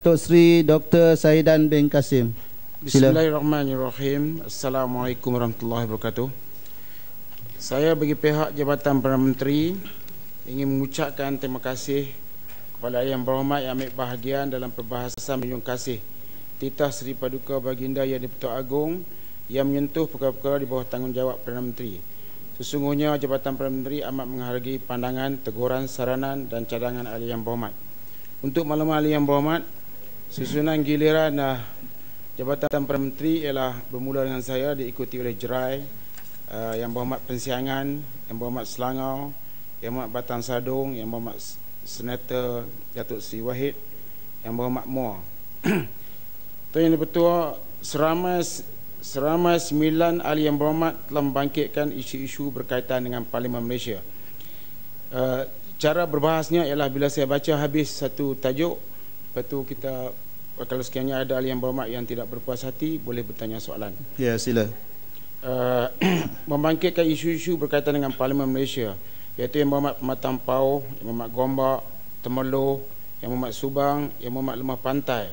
Datuk Seri Dr. Saidan bin Kasim. Sila. Bismillahirrahmanirrahim. Assalamualaikum warahmatullahi wabarakatuh. Saya bagi pihak Jabatan Perdana Menteri ingin mengucapkan terima kasih kepada Yang Berhormat yang ambil bahagian dalam perbahasan menunjuk kasih titah Seri Paduka Baginda Yang di-Pertuan Agong yang menyentuh perkara-perkara di bawah tanggungjawab Perdana Menteri. Sesungguhnya Jabatan Perdana Menteri amat menghargai pandangan, teguran, saranan dan cadangan ahli yang berhormat. Untuk maklumat ahli yang berhormat, susunan giliran Jabatan Perdana Menteri ialah bermula dengan saya, diikuti oleh Jerai, Yang Berhormat Pensiangan, Yang Berhormat Selangor, Yang Berhormat Batang Sadong, Yang Berhormat Senator Datuk Seri Wahid, Yang Berhormat Moore. Tuan Yang di-Pertua, seramai 9 ahli yang berhormat telah membangkitkan isu-isu berkaitan dengan Parlimen Malaysia. Cara berbahasnya ialah bila saya baca habis satu tajuk, lepas tu kita, kalau sekiranya ada ahli yang berhormat yang tidak berpuas hati, boleh bertanya soalan. Ya, sila. Membangkitkan isu-isu berkaitan dengan Parlimen Malaysia, iaitu Yang Berhormat Pematang Pauh, Yang Berhormat Gombak, Temerloh, Yang Berhormat Subang, Yang Berhormat Lemah Pantai,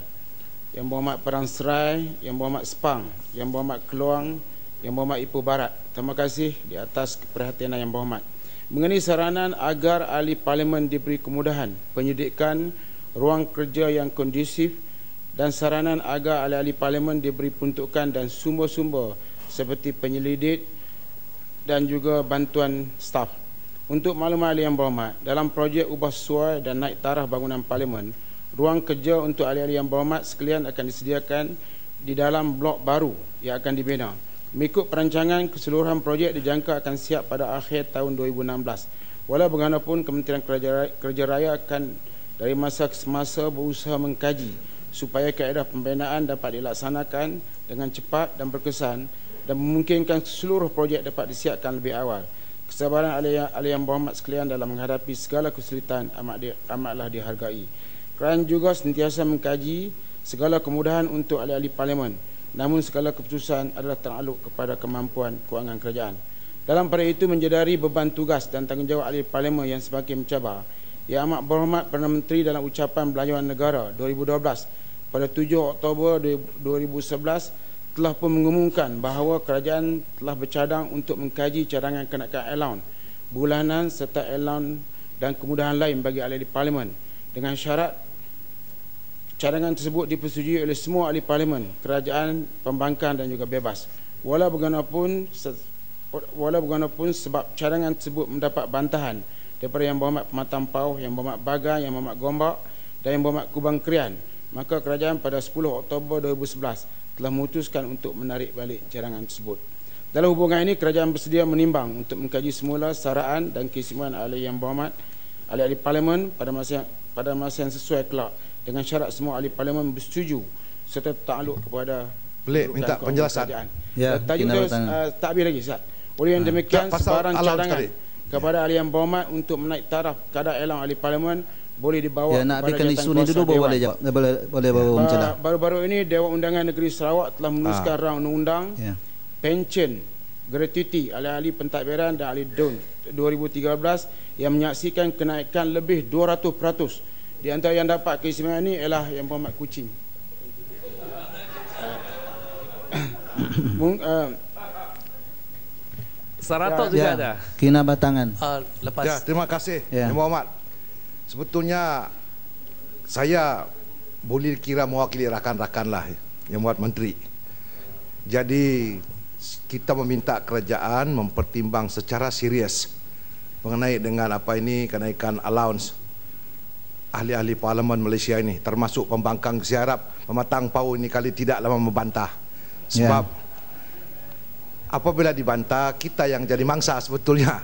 Yang Berhormat Perang Serai, Yang Berhormat Sepang, Yang Berhormat Keluang, Yang Berhormat Ipoh Barat. Terima kasih di atas keperhatian Yang Berhormat. Mengenai saranan agar ahli parlimen diberi kemudahan penyidikan, ruang kerja yang kondusif dan saranan agar ahli-ahli parlimen diberi peruntukan dan sumber-sumber seperti penyelidik dan juga bantuan staf. Untuk maklumat ahli yang berhormat, dalam projek ubah suai dan naik taraf bangunan parlimen, ruang kerja untuk ahli-ahli yang berhormat sekalian akan disediakan di dalam blok baru yang akan dibina. Mengikut perancangan, keseluruhan projek dijangka akan siap pada akhir tahun 2016. Walau bagaimanapun, Kementerian Kerja Raya akan dari masa ke semasa berusaha mengkaji supaya kaedah pembinaan dapat dilaksanakan dengan cepat dan berkesan dan memungkinkan seluruh projek dapat disiapkan lebih awal. Kesabaran ahli yang berhormat sekalian dalam menghadapi segala kesulitan amatlah dihargai. Kerajaan juga sentiasa mengkaji segala kemudahan untuk ahli-ahli parlimen, namun segala keputusan adalah teraluk kepada kemampuan kewangan kerajaan. Dalam pada itu, menjedari beban tugas dan tanggungjawab ahli parlimen yang semakin mencabar, Yang Amat Berhormat Perdana Menteri dalam ucapan Belanjawan Negara 2012 pada 7 Oktober 2011 telah pun mengumumkan bahawa kerajaan telah bercadang untuk mengkaji cadangan kenaikan allowance bulanan serta allowance dan kemudahan lain bagi ahli parlimen dengan syarat cadangan tersebut dipersetujui oleh semua ahli parlimen, kerajaan, pembangkang dan juga bebas. Walau bagaimanapun sebab cadangan tersebut mendapat bantahan daripada Yang Berhormat Pematang Pauh, Yang Berhormat Bagan, Yang Berhormat Gombak dan Yang Berhormat Kubang Krian, maka kerajaan pada 10 Oktober 2011 telah memutuskan untuk menarik balik cadangan tersebut. Dalam hubungan ini, kerajaan bersedia menimbang untuk mengkaji semula saraan dan keistimewaan ahli yang berhormat, ahli-ahli parlimen pada masa yang sesuai kelak, dengan syarat semua ahli parlimen bersetuju serta takluk kepada boleh minta penjelasan. Ya, tajuk tak habis lagi, Ustaz. Oleh yang demikian, sebarang cadangan kepada ahli yang berhormat untuk menaik taraf kadar elang ahli parlimen boleh dibawa ya, nak habiskan isu ni dulu boleh jawab. Boleh baru mencelah. Baru-baru ini Dewan Undangan Negeri Sarawak telah menuliskan rang undang-undang pension gratuiti ahli-ahli pentadbiran dan ahli DUN 2013 yang menyaksikan kenaikan lebih 200%. Di antara yang dapat keistimewaan ini ialah Yang Berhormat Kuching. Saratok juga ada. Kinabatangan. Lepas. Ya, terima kasih Yang Berhormat. Sebetulnya saya boleh kira mewakili rakan-rakan lah Yang Berhormat Menteri. Jadi kita meminta kerajaan mempertimbang secara serius mengenai dengan apa ini kenaikan allowance ahli-ahli parlimen Malaysia ini, termasuk pembangkang Siarap, Pematang Pauh ini kali tidak lama membantah. Sebab apabila dibantah, kita yang jadi mangsa sebetulnya.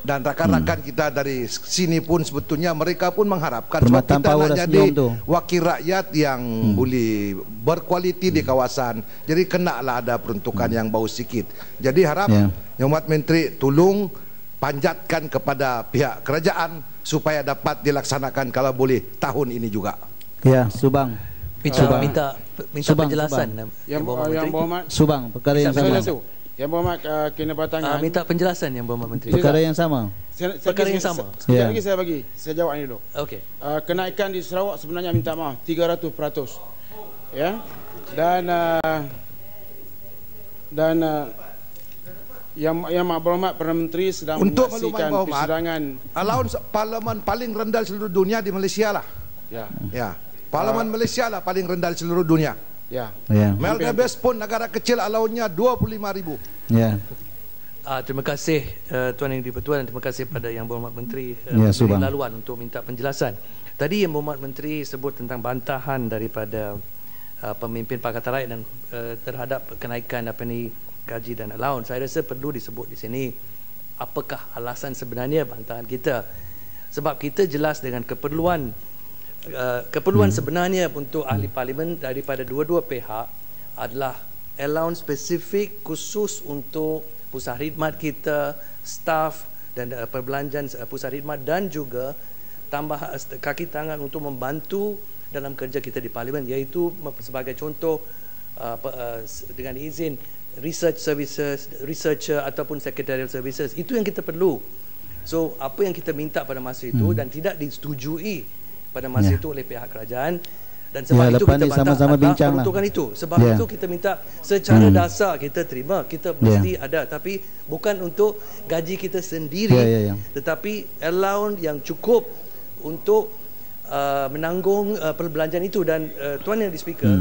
Dan rakan-rakan kita dari sini pun sebetulnya mereka pun mengharapkan sebab kita nak jadi wakil rakyat yang boleh berkualiti di kawasan. Jadi kenalah ada peruntukan yang bau sikit. Jadi harap Yang Berhormat Menteri tolong panjatkan kepada pihak kerajaan supaya dapat dilaksanakan kalau boleh tahun ini juga. Ya, Subang. Minta penjelasan. Yang Berhormat Subang, perkara yang sama. Yang Berhormat kena batangan. Minta penjelasan Yang Berhormat Menteri. Perkara yang sama. Perkara yang sama. Sekejap lagi saya bagi. Saya jawab ini dulu. Okey. Kenaikan di Sarawak sebenarnya minta maaf 300%. Ya. Dan yang Berhormat Perdana Menteri sedang Untuk menyaksikan makluman persidangan allowance parlimen paling rendah di seluruh dunia di Malaysia lah. Ya. Parlimen Malaysia lah paling rendah di seluruh dunia. Ya. Maldives pun negara kecil allowance-nya 25,000. Ya. Terima kasih Tuan Yang di-Pertuan, terima kasih pada Yang Berhormat Menteri Subang. laluan untuk minta penjelasan. Tadi Yang Berhormat Menteri sebut tentang bantahan daripada pemimpin Pakatan Rakyat dan terhadap kenaikan gaji dan allowance. Saya rasa perlu disebut di sini apakah alasan sebenarnya bantahan kita. Sebab kita jelas dengan keperluan sebenarnya untuk ahli parlimen daripada dua-dua pihak adalah allowance spesifik khusus untuk pusat khidmat kita, staf dan perbelanjaan pusat khidmat, dan juga tambah kaki tangan untuk membantu dalam kerja kita di parlimen, iaitu sebagai contoh dengan izin research services, researcher ataupun secretarial services. Itu yang kita perlu. So apa yang kita minta pada masa itu dan tidak disetujui pada masa itu oleh pihak kerajaan, dan sebab itu kita sama-sama bincang peruntukan itu. Sebab itu kita minta secara dasar kita terima, kita mesti ada, tapi bukan untuk gaji kita sendiri, tetapi allowance yang cukup untuk menanggung perbelanjaan itu. Dan Tuan Yang di Speaker,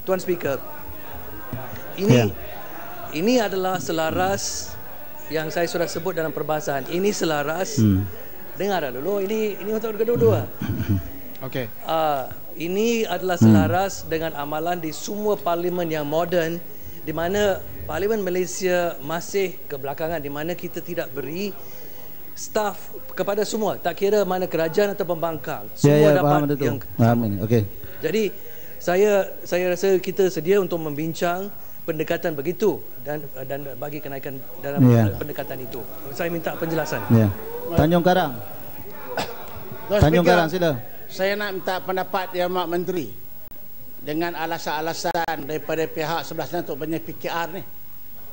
Tuan Speaker, ini adalah selaras yang saya sudah sebut dalam perbahasan. Ini selaras. Dengar dulu. Ini untuk kedua-dua. Okey. Ini adalah selaras dengan amalan di semua parlimen yang moden, di mana parlimen Malaysia masih kebelakangan, di mana kita tidak beri staf kepada semua, tak kira mana kerajaan atau pembangkang, semua dapat yang Okey. Jadi saya rasa kita sedia untuk membincang pendekatan begitu dan bagi kenaikan dalam pendekatan itu. Saya minta penjelasan. Tanjung Karang. Tanjung Karang, sila. Saya nak minta pendapat Yang Berhormat Menteri dengan alasan-alasan daripada pihak sebelah sana untuk banyak PKR ni.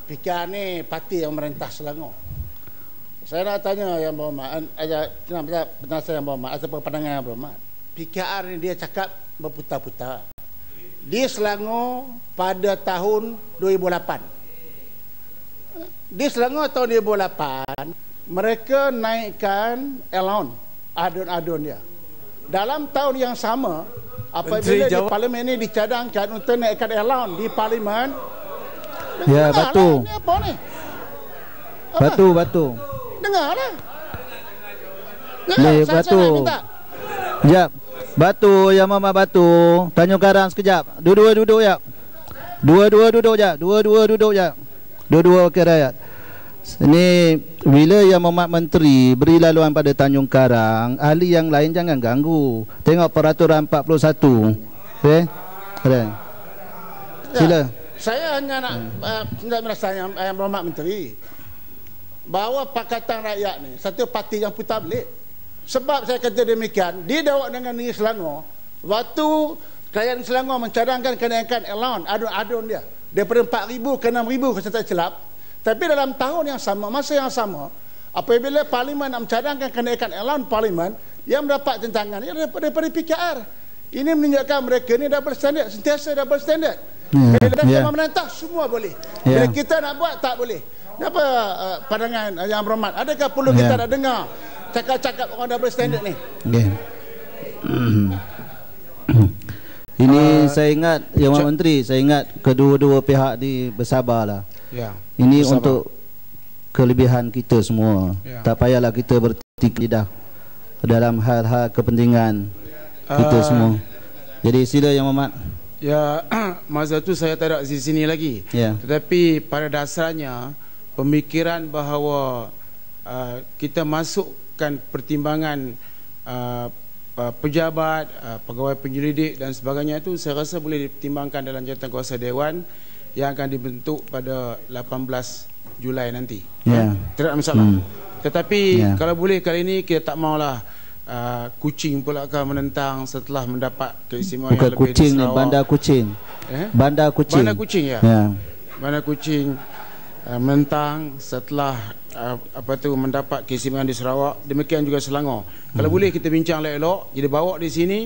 PKR ni parti yang merentah Selangor. Saya nak tanya Yang Berhormat, penjelasan Yang Berhormat atau pandangan Yang Berhormat. PKR ni dia cakap berputar-putar. Di Selangor pada tahun 2008. Di Selangor tahun 2008 mereka naikkan allowance adun-adun dia. Dalam tahun yang sama apabila di parlimen ini dicadangkan untuk naikkan allowance di parlimen. Batu. Ini apa ni? Batu. Dengarlah. Batu. Sekejap. Batu, Yang Mama Batu. Tanjung Karang sekejap. Dua-dua duduk je. Dua-dua duduk je. Dua-dua wakil rakyat. Ini bila Yang Berhormat Menteri beri laluan pada Tanjung Karang, ahli yang lain jangan ganggu. Tengok peraturan 41. Okey? Sila. Saya hanya nak merasa Yang Berhormat Menteri bahawa Pakatan Rakyat ni satu parti yang putar belit. Sebab saya kata demikian, dia dawak dengan negeri Selangor waktu kerajaan Selangor mencadangkan kenaikan allowance adun-adun dia daripada 4,000 ke 6,000 kalau saya tak silap. Tapi dalam tahun yang sama, masa yang sama, apabila parlimen nak mencadangkan kenaikan allowance parlimen, yang mendapat tentangan daripada PKR. Ini menunjukkan mereka ni double standard, sentiasa double standard. Bila dia memerintah semua boleh. Bila kita nak buat tak boleh. Apa pandangan Yang Berhormat? Adakah perlu kita nak dengar cakap-cakap orang double standard ni? Ini saya ingat Yang Berhormat Menteri, saya ingat kedua-dua pihak ni bersabarlah. Ini bersabar untuk kelebihan kita semua. Tak payahlah kita bertikai dalam hal-hal kepentingan kita semua. Jadi sila Yang Berhormat. Masa tu saya tak ada di sini lagi. Tetapi pada dasarnya pemikiran bahawa kita masukkan pertimbangan pejabat, pegawai penyelidik dan sebagainya itu saya rasa boleh dipertimbangkan dalam jawatankuasa Dewan yang akan dibentuk pada 18 Julai nanti. Tidak ada masalah. Tetapi kalau boleh kali ini kita tak maulah Kuching pula akan menentang setelah mendapat keistimewaan yang lebih Kuching di Sarawak. Bandar Kuching. Bandar Kuching. Bandar Kuching Bandar Kuching menentang setelah mendapat keistimewaan di Sarawak, demikian juga Selangor. Kalau boleh kita bincang elok-elok, jadi bawa di sini.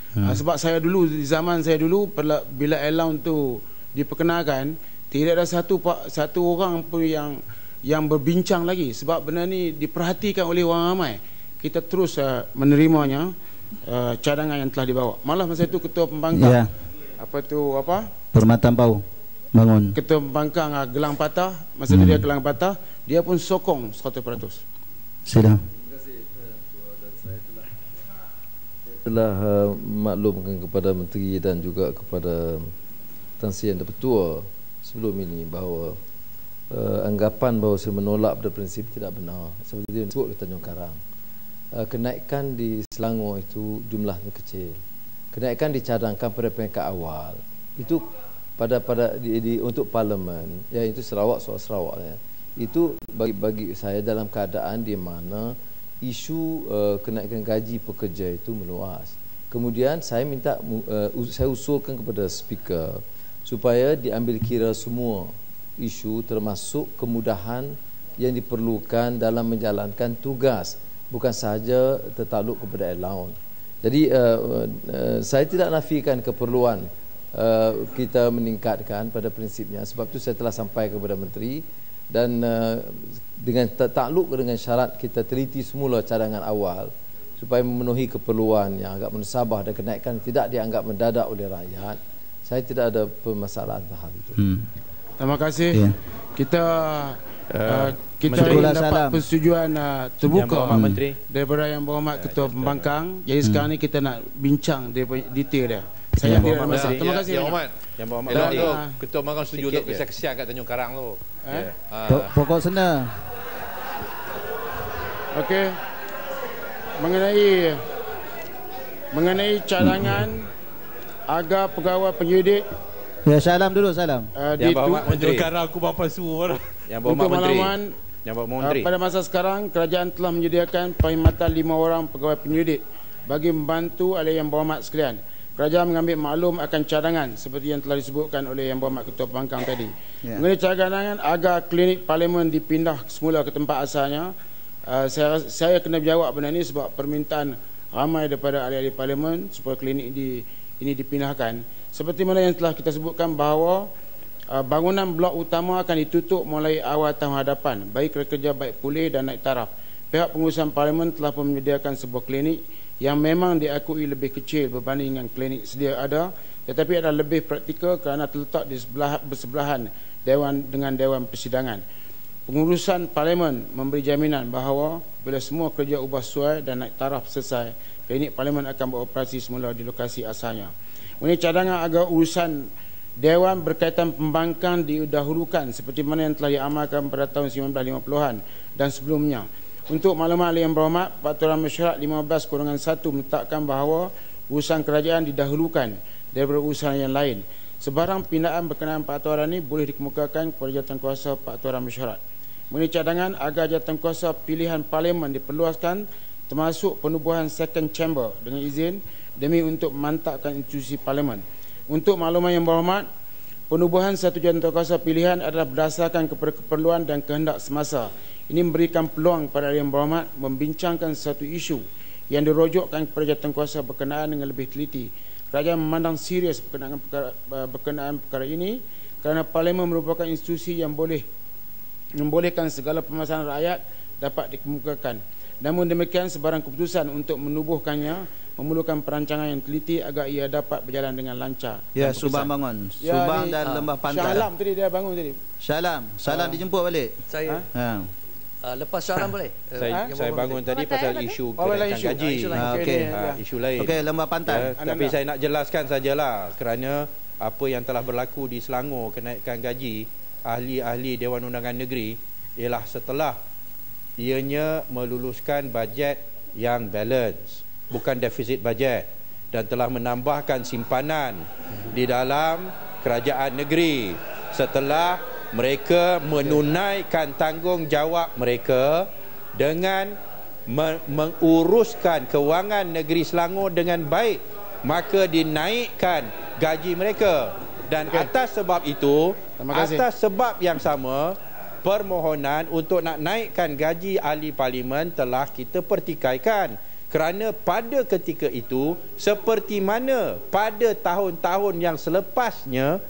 Sebab saya dulu, di zaman saya dulu, bila allowance tu diperkenalkan, tidak ada satu orang pun yang berbincang lagi, sebab benda ni diperhatikan oleh orang ramai. Kita terus menerimanya, cadangan yang telah dibawa. Malah masa itu ketua pembangkang Permatan Pau bangun. Ketua pembangkang gelang patah, masa itu dia gelang patah, dia pun sokong 100%. Sila. Telah maklumkan kepada menteri dan juga kepada Tan Sri Yang Dipertua sebelum ini bahawa anggapan bahawa saya menolak pada prinsip tidak benar. Seperti yang disebut di Tanjung Karang, kenaikan di Selangor itu jumlahnya kecil. Kenaikan dicadangkan pada peringkat awal itu untuk parlimen, ya, itu Sarawak, soal Sarawak, ya. Itu bagi saya dalam keadaan di mana isu kenaikan gaji pekerja itu meluas. Kemudian saya usulkan kepada speaker supaya diambil kira semua isu, termasuk kemudahan yang diperlukan dalam menjalankan tugas, bukan sahaja tertakluk kepada allowance. Jadi saya tidak nafikan keperluan kita meningkatkan pada prinsipnya. Sebab itu saya telah sampai kepada menteri, dan dengan takluk dengan syarat kita teliti semula cadangan awal supaya memenuhi keperluan yang agak mensabah dan kenaikan tidak dianggap mendadak oleh rakyat. Saya tidak ada permasalahan hal itu. Terima kasih. Yeah. Kita ingin dapat persetujuan terbuka daripada Yang Berhormat Ketua Pembangkang. Jadi sekarang ni kita nak bincang detail dia. Saya tidak ada masalah. Terima kasih. Yang Berhormat Ketua Pembangkang setuju untuk kesian kat Tanjung Karang tu. Pokok senang. Okey. Mengenai cadangan agar pegawai penyidik. Ya, salam dulu, salam. Yang Berhormat Menteri. Karang aku bapa semua. Yang Berhormat Menteri. Pada masa sekarang, kerajaan telah menyediakan perkhidmatan 5 orang pegawai penyidik bagi membantu oleh Yang Berhormat sekalian. Kerajaan mengambil maklum akan cadangan seperti yang telah disebutkan oleh Yang Berhormat Ketua Pembangkang tadi. Mengenai cadangan agar klinik parlimen dipindah semula ke tempat asalnya, saya kena jawab benda ini sebab permintaan ramai daripada ahli-ahli parlimen supaya klinik ini dipindahkan. Seperti mana yang telah kita sebutkan bahawa bangunan blok utama akan ditutup mulai awal tahun hadapan, baik kerja baik pulih dan naik taraf. Pihak pengurusan parlimen telah pun menyediakan sebuah klinik yang memang diakui lebih kecil berbanding dengan klinik sedia ada, tetapi adalah lebih praktikal kerana terletak di bersebelahan dengan Dewan Persidangan. Pengurusan parlimen memberi jaminan bahawa bila semua kerja ubah suai dan naik taraf selesai, klinik parlimen akan beroperasi semula di lokasi asalnya. Mengenai cadangan agar urusan Dewan berkaitan pembangkang didahulukan seperti mana yang telah diamalkan pada tahun 1950-an dan sebelumnya. Untuk maklumat Yang Berhormat, Peraturan Mesyuarat 15/1 menetapkan bahawa urusan kerajaan didahulukan daripada urusan yang lain. Sebarang pindaan berkenaan peraturan ini boleh dikemukakan kepada Jawatankuasa Peraturan Mesyuarat. Mengenai cadangan agar Jawatankuasa pilihan parlimen diperluaskan, termasuk penubuhan second chamber dengan izin demi untuk memantapkan institusi parlimen. Untuk makluman Yang Berhormat, penubuhan satu jawatankuasa pilihan adalah berdasarkan kepada keperluan dan kehendak semasa. Ini memberikan peluang kepada Yang Berhormat membincangkan satu isu yang dirojokkan kepada jawatankuasa berkenaan dengan lebih teliti. Kerajaan memandang serius berkenaan perkara ini kerana parlimen merupakan institusi yang membolehkan segala permasalahan rakyat dapat dikemukakan. Namun demikian, sebarang keputusan untuk menubuhkannya memerlukan perancangan yang teliti agar ia dapat berjalan dengan lancar. Ya, Subang bangun. Subang dan Lembah Pantai. Syalam tadi dia bangun tadi. Salam dijemput balik. Saya lepas Syalam boleh? Saya bangun tadi pasal isu kenaikan gaji. Isu lain. Okey, Lembah Pantai. Tapi saya nak jelaskan sajalah kerana apa yang telah berlaku di Selangor kenaikan gaji ahli-ahli Dewan Undangan Negeri ialah setelah ianya meluluskan bajet yang balance, bukan defisit bajet, dan telah menambahkan simpanan di dalam kerajaan negeri setelah mereka menunaikan tanggungjawab mereka dengan menguruskan kewangan negeri Selangor dengan baik, maka dinaikkan gaji mereka. Dan atas sebab itu, atas sebab yang sama, permohonan untuk nak naikkan gaji ahli parlimen telah kita pertikaikan. Kerana pada ketika itu, seperti mana pada tahun-tahun yang selepasnya,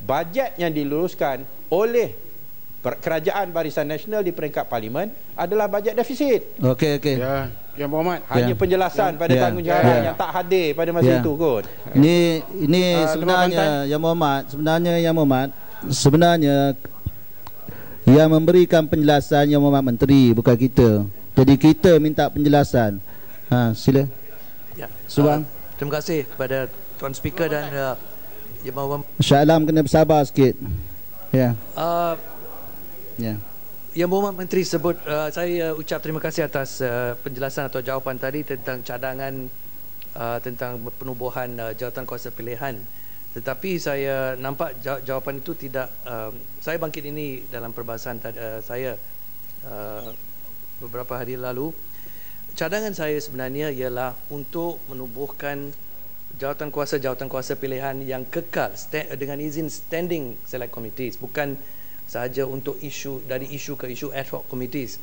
bajet yang diluluskan oleh Kerajaan Barisan Nasional di peringkat parlimen adalah bajet defisit. Okey. Ya, Yang Berhormat. Hanya penjelasan pada tanggungjawab yang tak hadir pada masa itu kot. Ini sebenarnya Yang Berhormat, sebenarnya yang memberikan penjelasan Yang Berhormat Menteri, bukan kita. Jadi kita minta penjelasan. Sila. Ya. Subang. Terima kasih kepada Tuan Speaker dan Yang Berhormat. Shah Alam kena bersabar sikit. Ya. Yang Berhormat Menteri sebut, saya ucap terima kasih atas penjelasan atau jawapan tadi tentang cadangan tentang penubuhan jawatan kuasa pilihan. Tetapi saya nampak jawapan itu tidak, saya bangkit ini dalam perbahasan saya beberapa hari lalu. Cadangan saya sebenarnya ialah untuk menubuhkan jawatan kuasa pilihan yang kekal dengan izin standing select committees, bukan sahaja untuk isu ke isu ad hoc committees.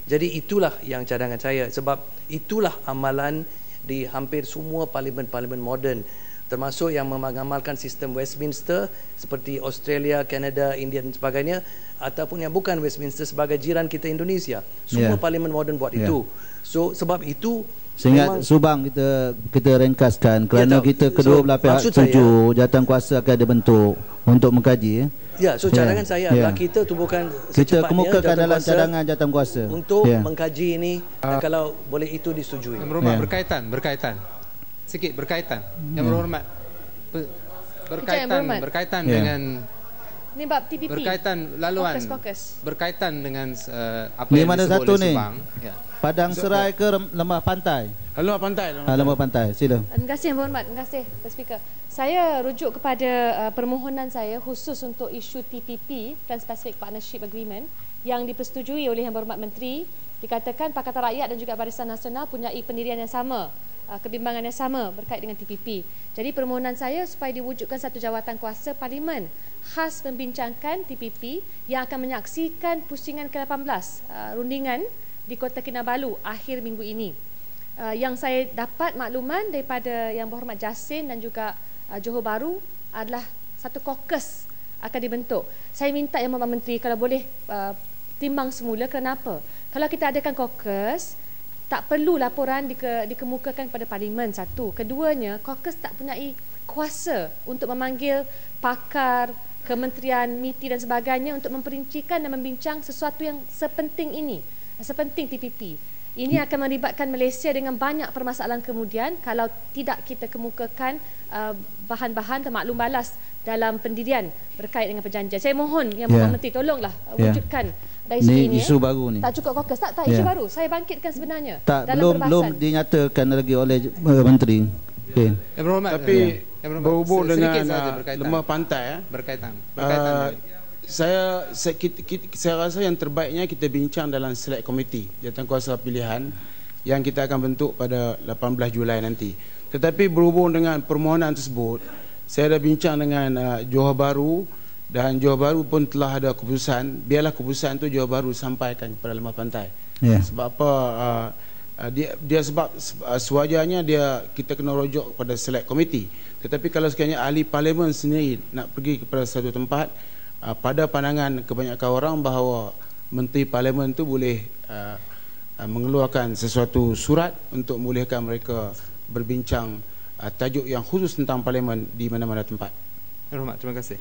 Jadi itulah yang cadangan saya, sebab itulah amalan di hampir semua parlimen-parlimen moden, termasuk yang mengamalkan sistem Westminster seperti Australia, Kanada, India dan sebagainya, ataupun yang bukan Westminster sebagai jiran kita Indonesia. Semua parlimen moden buat itu. So sebab itu sehingga Subang kita ringkaskan kerana kita kedua belah pihak setuju jawatan kuasa akan dibentuk untuk mengkaji. Cadangan saya adalah kita tubuhkan kita kemukakan dalam cadangan jawatan kuasa untuk mengkaji ini dan kalau boleh itu disetujui. Yang Berhormat, berkaitan sikit berkaitan. Yang Berhormat, berkaitan dengan ni bab TPP, berkaitan laluan fokus. Berkaitan dengan apa yang disebut oleh Subang. Padang Serai ke Lembah Pantai? Lembah Pantai. Lembah Pantai. Sila. Terima kasih Yang Berhormat. Terima kasih Tuan Speaker. Saya rujuk kepada permohonan saya khusus untuk isu TPP, Trans-Pacific Partnership Agreement, yang dipersetujui oleh Yang Berhormat Menteri. Dikatakan Pakatan Rakyat dan juga Barisan Nasional punyai pendirian yang sama, kebimbangan yang sama berkait dengan TPP. Jadi permohonan saya supaya diwujudkan satu jawatan kuasa parlimen khas membincangkan TPP yang akan menyaksikan pusingan ke-18 rundingan di Kota Kinabalu akhir minggu ini. Yang saya dapat makluman daripada Yang Berhormat Jasin dan juga Johor Bahru adalah satu caucus akan dibentuk. Saya minta Yang Berhormat Menteri kalau boleh timbang semula. Kenapa? Kalau kita adakan caucus, tak perlu laporan dikemukakan kepada parlimen, satu. Keduanya, caucus tak punyai kuasa untuk memanggil pakar, kementerian, MITI dan sebagainya untuk memperincikan dan membincang sesuatu yang sepenting ini. Sepenting TPP. Ini akan melibatkan Malaysia dengan banyak permasalahan kemudian kalau tidak kita kemukakan bahan-bahan atau maklum balas dalam pendirian berkait dengan perjanjian. Saya mohon Yang Berhormat Menteri tolonglah wujudkan dari segi ini. Isu baru ni. Tak cukup caucus, tak isu baru. Saya bangkitkan sebenarnya. Belum dinyatakan lagi oleh Menteri. Yang Berhormat. Tapi berhubung dengan Lembah Pantai berkaitan. Saya rasa yang terbaiknya kita bincang dalam select committee jawatan kuasa pilihan yang kita akan bentuk pada 18 Julai nanti. Tetapi berhubung dengan permohonan tersebut, saya dah bincang dengan Johor Bahru dan Johor Bahru pun telah ada keputusan. Biarlah keputusan tu Johor Bahru sampaikan kepada Lembah Pantai. Sebab apa? Dia sebab sewajarnya kita kena rujuk kepada select committee. Tetapi kalau sekiranya ahli parlimen sendiri nak pergi kepada satu tempat, pada pandangan kebanyakan orang bahawa menteri parlimen itu boleh mengeluarkan sesuatu surat untuk membolehkan mereka berbincang tajuk yang khusus tentang parlimen di mana-mana tempat. Terima kasih.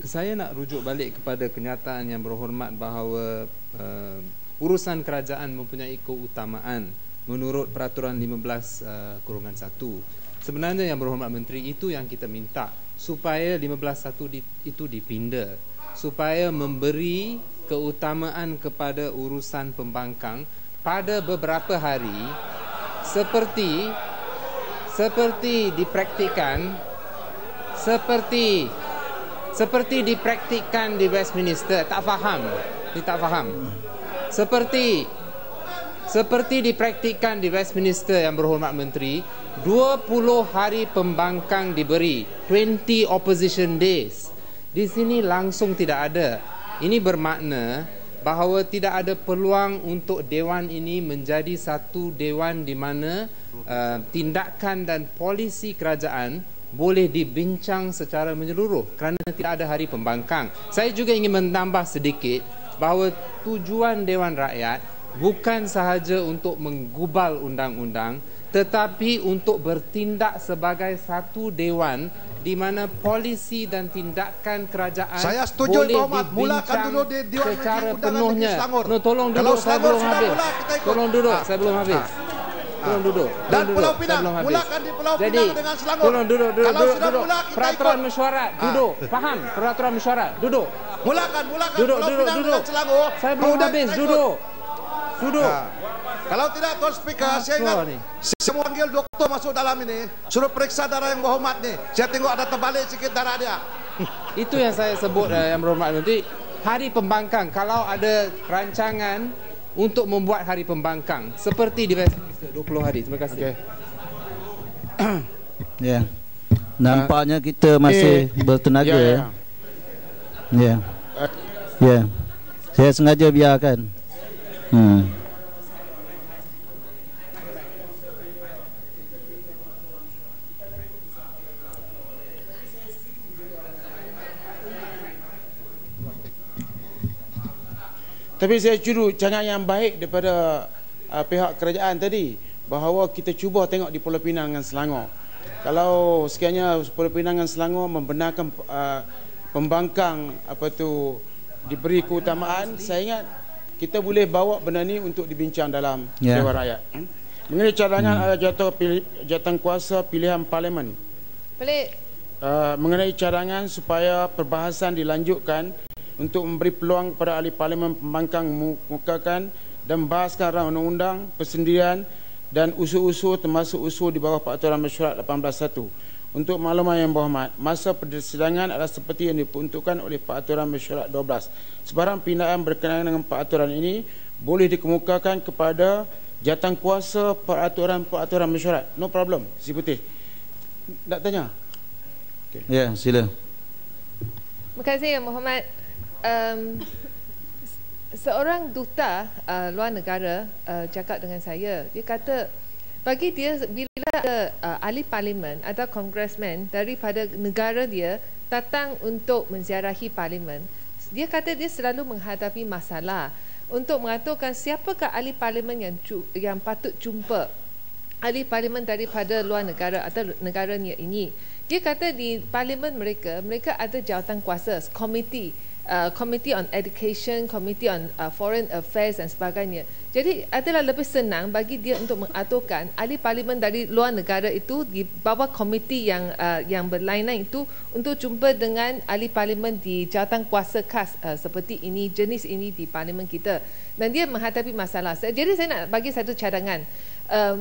Saya nak rujuk balik kepada kenyataan Yang Berhormat bahawa urusan kerajaan mempunyai keutamaan menurut peraturan 15/1. Sebenarnya Yang Berhormat Menteri, itu yang kita minta, supaya 15/1 itu dipinda, supaya memberi keutamaan kepada urusan pembangkang pada beberapa hari seperti dipraktikkan di Westminster. Tak faham. Seperti dipraktikkan di Westminster, Yang Berhormat Menteri, 20 hari pembangkang diberi, 20 opposition days. Di sini langsung tidak ada. Ini bermakna bahawa tidak ada peluang untuk dewan ini menjadi satu dewan di mana tindakan dan polisi kerajaan boleh dibincang secara menyeluruh kerana tidak ada hari pembangkang. Saya juga ingin menambah sedikit bahawa tujuan Dewan Rakyat bukan sahaja untuk menggubal undang-undang, tetapi untuk bertindak sebagai satu dewan di mana polisi dan tindakan kerajaan saya setuju, boleh mulakan dulu Dewan secara Negeri penuhnya. Selangor. No, tolong duduk, saya belum habis. Tolong duduk, saya belum habis. Tolong duduk. Dan Pulau Pinang, mulakan di Pulau Pinang dengan Selangor. Tolong duduk. Kalau sudah duduk. mula, kita Peraturan ikut. mesyuarat, duduk. Faham? Peraturan mesyuarat, duduk. Mulakan Duduk. dengan Selangor. Saya belum habis, duduk. Kalau tidak, Tuan Speaker, saya ingat saya mau panggil doktor masuk dalam ini, suruh periksa darah yang berhormat ni. Saya tengok ada terbalik sikit darah dia. Itu yang saya sebut, yang berhormat nanti. Hari pembangkang, kalau ada rancangan untuk membuat hari pembangkang seperti di Westminster 20 hari. Terima kasih. Okay. Ya. Nampaknya kita masih bertenaga. Ya. Saya sengaja biarkan. Tapi saya setuju cara yang baik daripada pihak kerajaan tadi, bahawa kita cuba tengok di Pulau Pinang dengan Selangor. Kalau sekiranya Pulau Pinang dengan Selangor membenarkan pembangkang diberi keutamaan, saya ingat kita boleh bawa benda ni untuk dibincang dalam Dewan Rakyat. Mengenai cadangan jawatan kuasa pilihan parlimen. Mengenai cadangan supaya perbahasan dilanjutkan untuk memberi peluang kepada ahli parlimen pembangkang mengemukakan dan membahaskan rancangan undang-undang persendirian dan usul-usul termasuk usul di bawah Peraturan Mesyuarat 18.1. Untuk makluman yang berhormat, masa persidangan adalah seperti yang diperuntukkan oleh Peraturan Mesyuarat 12. Sebarang pindaan berkenaan dengan peraturan ini boleh dikemukakan kepada jawatan kuasa peraturan mesyuarat. No problem, si putih. Nak tanya? Okay. Ya, sila. Terima kasih Yang Berhormat. Seorang duta luar negara cakap dengan saya. Dia kata bagi dia bila ada ahli parlimen atau congressman daripada negara dia datang untuk menziarahi parlimen, dia kata dia selalu menghadapi masalah untuk mengaturkan siapakah ahli parlimen yang patut jumpa ahli parlimen daripada luar negara atau negara ini. Dia kata di parlimen mereka ada jawatan kuasa, Committee on Education, Committee on Foreign Affairs dan sebagainya. Jadi adalah lebih senang bagi dia untuk mengaturkan ahli parlimen dari luar negara itu di bawah komiti yang berlainan itu untuk jumpa dengan ahli parlimen di jawatan kuasa khas seperti ini, jenis ini di parlimen kita. Dan dia menghadapi masalah. Jadi saya nak bagi satu cadangan.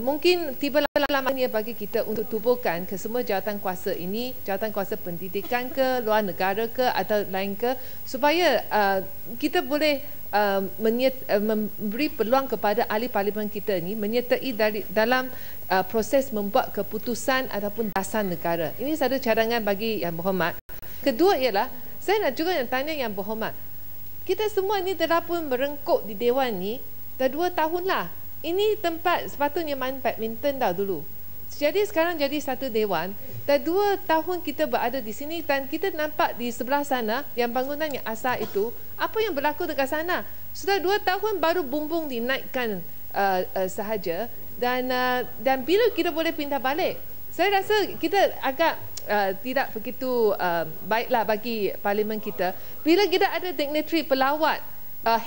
Mungkin tiba lamanya bagi kita untuk tubuhkan ke semua jawatan kuasa ini, jawatan kuasa pendidikan ke, luar negara ke atau lain ke, supaya kita boleh memberi peluang kepada ahli parlimen kita ini menyertai dalam proses membuat keputusan ataupun dasar negara. Ini satu cadangan bagi Yang Berhormat. Kedua ialah, saya nak juga tanya Yang Berhormat, kita semua ni telah pun merengkuk di Dewan ni dah 2 tahun lah. Ini tempat sepatutnya main badminton dah dulu. Jadi sekarang jadi satu dewan. Dah 2 tahun kita berada di sini dan kita nampak di sebelah sana yang bangunan yang asal itu, apa yang berlaku dekat sana. Sudah 2 tahun baru bumbung dinaikkan sahaja dan bila kita boleh pindah balik. Saya rasa kita agak tidak begitu baiklah bagi parlimen kita bila kita ada dignitary pelawat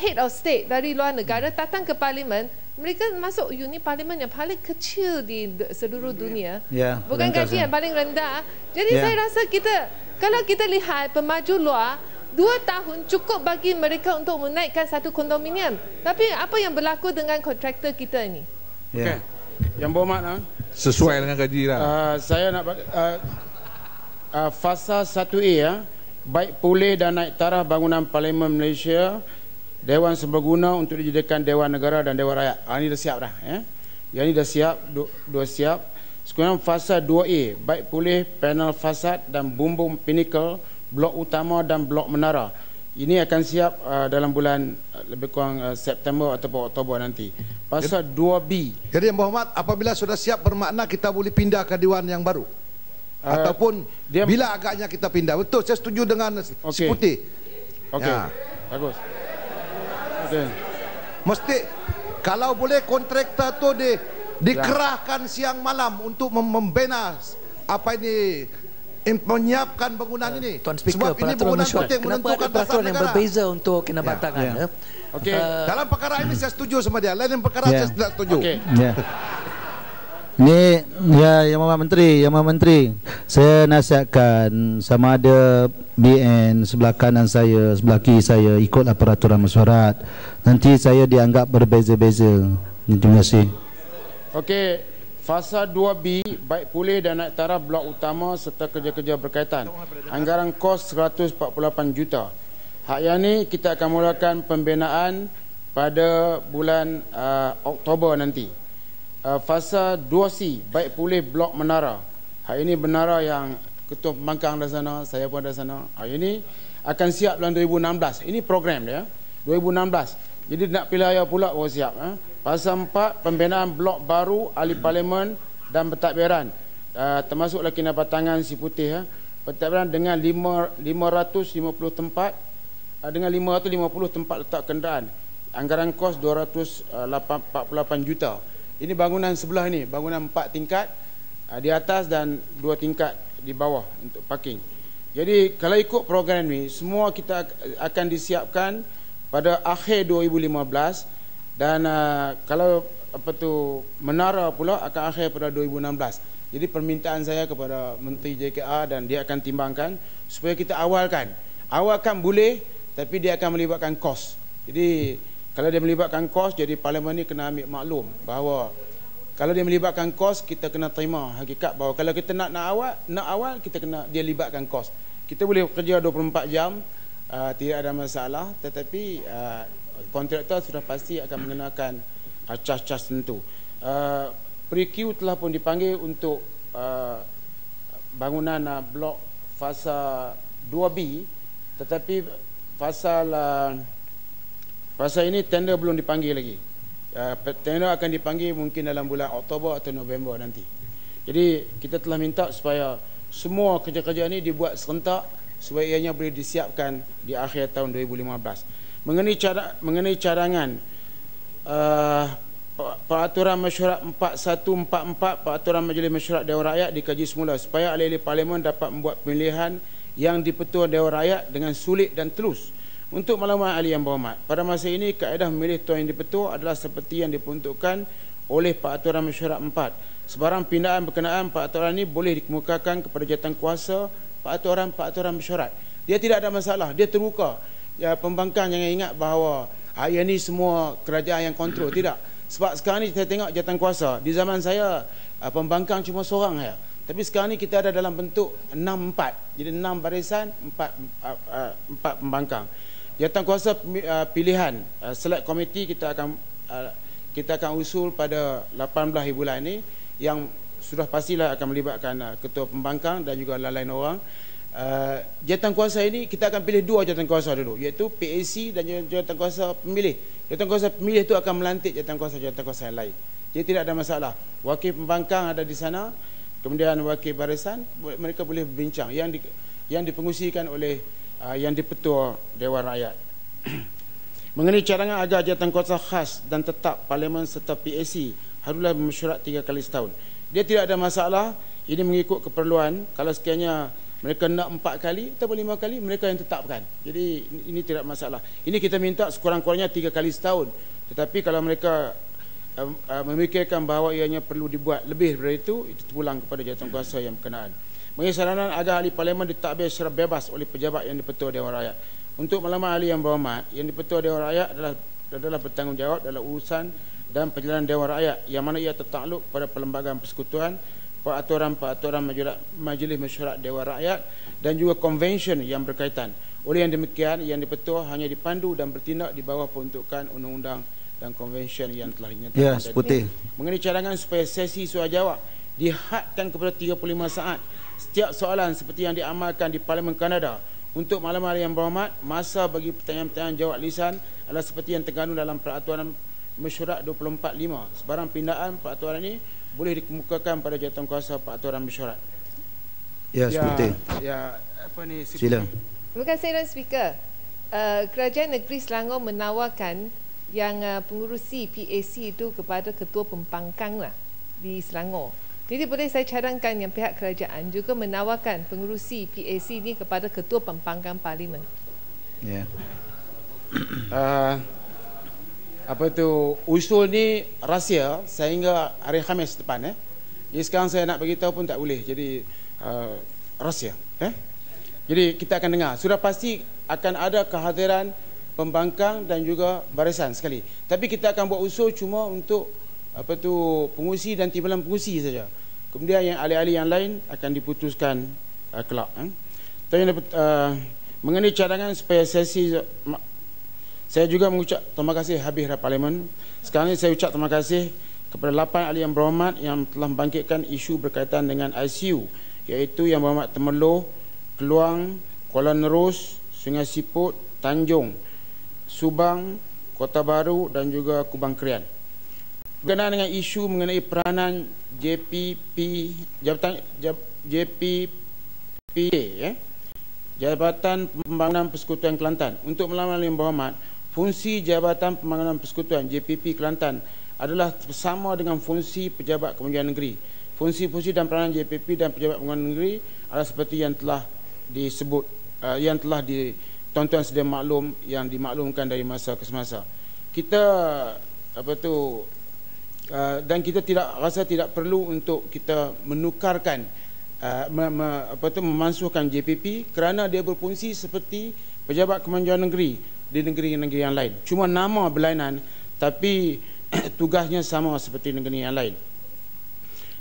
head of state dari luar negara datang ke parlimen. Mereka masuk uni parlimen yang paling kecil di seluruh dunia. Bukan gaji yang paling rendah. Jadi saya rasa kalau kita lihat pemaju luar, 2 tahun cukup bagi mereka untuk menaikkan satu kondominium. Tapi apa yang berlaku dengan kontraktor kita ini? Okay. Yang berhormat, sesuai dengan gaji lah. Saya nak fasa 1A, baik pulih dan naik taraf bangunan Parlimen Malaysia, Dewan Serbaguna untuk dijadikan Dewan Negara dan Dewan Rakyat. Ini dah siap dah. Yang ini dah siap, dua siap. Kemudian fasa 2A, baik pulih panel fasad dan bumbung pinnacle, blok utama dan blok menara. Ini akan siap dalam bulan lebih kurang September ataupun Oktober nanti. Pasal 2B. Jadi Yang Berhormat, apabila sudah siap bermakna kita boleh pindah ke Dewan yang baru? Ataupun bila agaknya kita pindah? Betul, saya setuju dengan si Putih. Okey. Bagus. Okey. Mesti kalau boleh kontraktor tu dikerahkan siang malam untuk membina apa ini, menyiapkan bangunan ini. Tuan Speaker, sebab ini bangunan penting menentukan dasar yang berbeza untuk kinabatangan. Okey. Dalam perkara ini saya setuju sama dia. Lain perkara saya tidak setuju. Okey. Ini Yang Berhormat Menteri, saya nasihatkan sama ada BN sebelah kanan saya, sebelah kiri saya ikutlah peraturan mesyuarat. Nanti saya dianggap berbeza-beza. Terima kasih. Okey, fasa 2B baik pulih dan naik taraf blok utama serta kerja-kerja berkaitan. Anggaran kos 148 juta. Hak yang ni kita akan mulakan pembinaan pada bulan Oktober nanti. Fasa 2C baik pulih blok menara. Hak ini menara yang Ketua Pembangkang dari sana, saya pun dari sana. Hak ini akan siap dalam 2016. Ini program dia 2016. Jadi nak pilihan raya pula baru siap. Fasa 4 pembinaan blok baru ahli parlimen dan pentadbiran. Termasuklah kinabatangan si Putih. Pentadbiran dengan 550 tempat, dengan 550 tempat letak kenderaan. Anggaran kos 248 juta. Ini bangunan sebelah ni, bangunan 4 tingkat di atas dan 2 tingkat di bawah untuk parking. Jadi kalau ikut program ni, semua kita akan disiapkan pada akhir 2015 dan kalau menara pula akan akhir pada 2016. Jadi permintaan saya kepada Menteri JKR dan dia akan timbangkan supaya kita awalkan boleh, tapi dia akan melibatkan kos. Jadi kalau dia melibatkan kos, jadi parlimen ni kena ambil maklum bahawa kalau dia melibatkan kos, kita kena terima hakikat bahawa kalau kita nak awal kita kena dia libatkan kos. Kita boleh kerja 24 jam, tidak ada masalah, tetapi kontraktor sudah pasti akan mengenakan cas-cas tentu. Pre-Q telah pun dipanggil untuk bangunan blok fasa 2B, tetapi fasa ini tender belum dipanggil lagi. Tender akan dipanggil mungkin dalam bulan Oktober atau November nanti. Jadi kita telah minta supaya semua kerja-kerja ini dibuat serentak supaya ianya boleh disiapkan di akhir tahun 2015. Mengenai cadangan peraturan mesyuarat 4144, peraturan Majlis Mesyuarat Dewan Rakyat dikaji semula supaya ahli-ahli parlimen dapat membuat pemilihan yang dipetua Dewan Rakyat dengan sulit dan telus. Untuk maklumat ahli yang berhormat, pada masa ini kaedah memilih tuan yang dipetua adalah seperti yang diperuntukkan oleh peraturan mesyuarat 4. Sebarang pindaan berkenaan peraturan ini boleh dikemukakan kepada jawatankuasa peraturan mesyuarat. Dia tidak ada masalah, dia terbuka. Pembangkang jangan ingat bahawa yang ini semua kerajaan yang kontrol, tidak. Sebab sekarang ni saya tengok jawatankuasa, di zaman saya pembangkang cuma seorang saja. Tapi sekarang ni kita ada dalam bentuk 6-4. Jadi 6 barisan, 4 pembangkang. Jawatankuasa pilihan select committee kita akan usul pada 18 bulan ini, yang sudah pastilah akan melibatkan ketua pembangkang dan juga lain-lain orang. Jawatankuasa ini kita akan pilih 2 jawatankuasa dulu, iaitu PAC dan jawatankuasa pemilih. Jawatankuasa pemilih itu akan melantik jawatankuasa yang lain. Jadi tidak ada masalah. Wakil pembangkang ada di sana, kemudian wakil barisan, mereka boleh berbincang yang dipengusikan oleh yang dipetua Dewan Rakyat. Mengenai cadangan agar jawatankuasa khas dan tetap parlimen serta PAC haruslah mesyuarat 3 kali setahun. Dia tidak ada masalah. Ini mengikut keperluan. Kalau sekiranya mereka nak 4 kali atau 5 kali, mereka yang tetapkan. Jadi ini tidak masalah. Ini kita minta sekurang-kurangnya 3 kali setahun. Tetapi kalau mereka memikirkan bahawa ianya perlu dibuat lebih daripada itu terpulang kepada jawatankuasa yang berkenaan. Mengenai saranan agar ahli parlimen ditadbir secara bebas oleh pejabat yang dipetua Dewan Rakyat. Untuk maklumat ahli yang berhormat, yang dipetua Dewan Rakyat adalah bertanggungjawab dalam urusan dan perjalanan Dewan Rakyat, yang mana ia tertakluk pada perlembagaan persekutuan, peraturan Majlis Mesyuarat Dewan Rakyat dan juga konvensyen yang berkaitan. Oleh yang demikian, yang dipetua hanya dipandu dan bertindak di bawah peruntukan undang-undang dan konvensyen yang telah dinyatakan. Putih. Mengenai cadangan supaya sesi soal jawab dihadkan kepada 35 saat. Setiap soalan seperti yang diamalkan di Parlimen Kanada Untuk malam hari yang berhormat, masa bagi pertanyaan-pertanyaan jawab lisan adalah seperti yang terkandung dalam peraturan mesyuarat 24.5. Sebarang pindaan peraturan ini boleh dikemukakan pada jawatankuasa peraturan mesyuarat. Ya, seperti. Ya, apa ni? Sila. Terima kasih, Tuan Speaker. Kerajaan Negeri Selangor menawarkan yang pengurusi PAC itu kepada Ketua Pembangkang lah di Selangor. Jadi boleh saya cadangkan yang pihak kerajaan juga menawarkan pengurusi PAC ini kepada Ketua Pembangkang Parlimen. Ya. Apa tu, usul ni rahsia sehingga hari Khamis depan. Jadi sekarang saya nak bagi tahu pun tak boleh. Jadi rahsia. Jadi kita akan dengar. Sudah pasti akan ada kehadiran pembangkang dan juga barisan sekali. Tapi kita akan buat usul cuma untuk apa tu, pengurusi dan timbalan pengurusi saja. Kemudian yang ahli-ahli yang lain akan diputuskan kelak. Mengenai cadangan supaya sesi, saya juga mengucap terima kasih Habib Rakyat Parlimen. Sekarang ini saya ucap terima kasih kepada 8 ahli yang berhormat yang telah membangkitkan isu berkaitan dengan ICU, iaitu yang berhormat Temerloh, Keluang, Kuala Nerus, Sungai Siput, Tanjung, Subang, Kota Baru dan juga Kubang Krian. Berkenaan dengan isu mengenai peranan Jabatan Pembangunan Persekutuan Kelantan. Untuk malam yang berhormat, fungsi Jabatan Pembangunan Persekutuan JPP Kelantan adalah bersama dengan fungsi Pejabat Kemajuan Negeri. Fungsi-fungsi dan peranan JPP dan Pejabat Kemajuan Negeri adalah seperti yang telah disebut, yang telah tuan-tuan sedia maklum, yang dimaklumkan dari masa ke semasa. Kita dan kita rasa tidak perlu untuk kita menukarkan memansuhkan JPP kerana dia berfungsi seperti Pejabat Kemajuan Negeri di negeri-negeri yang lain. Cuma nama berlainan tapi tugasnya sama seperti negeri yang lain.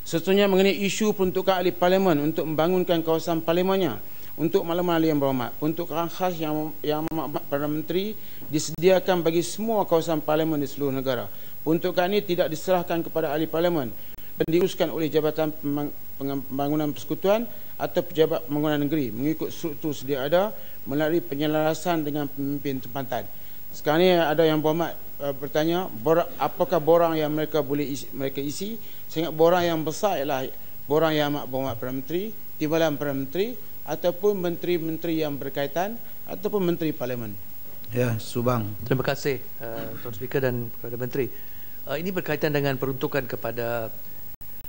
Sesungguhnya mengenai isu peruntukan ahli parlimen untuk membangunkan kawasan parlimennya, untuk makluman ahli yang berhormat, peruntukan khas yang Perdana Menteri disediakan bagi semua kawasan parlimen di seluruh negara. Peruntukan ini tidak diserahkan kepada ahli parlimen dan diuruskan oleh Jabatan Pembangunan Persekutuan atau Pejabat Pembangunan Negeri mengikut struktur sedia ada melalui penyelarasan dengan pemimpin tempatan. Sekarang ini ada yang berhormat bertanya apakah borang yang mereka isi. Saya ingat borang yang besar ialah borang yang amat berhormat Perdana Menteri, timbalan Perdana Menteri ataupun menteri-menteri yang berkaitan ataupun menteri parlimen. Ya, Subang. Terima kasih Tuan Speaker dan kepada Menteri. Ini berkaitan dengan peruntukan kepada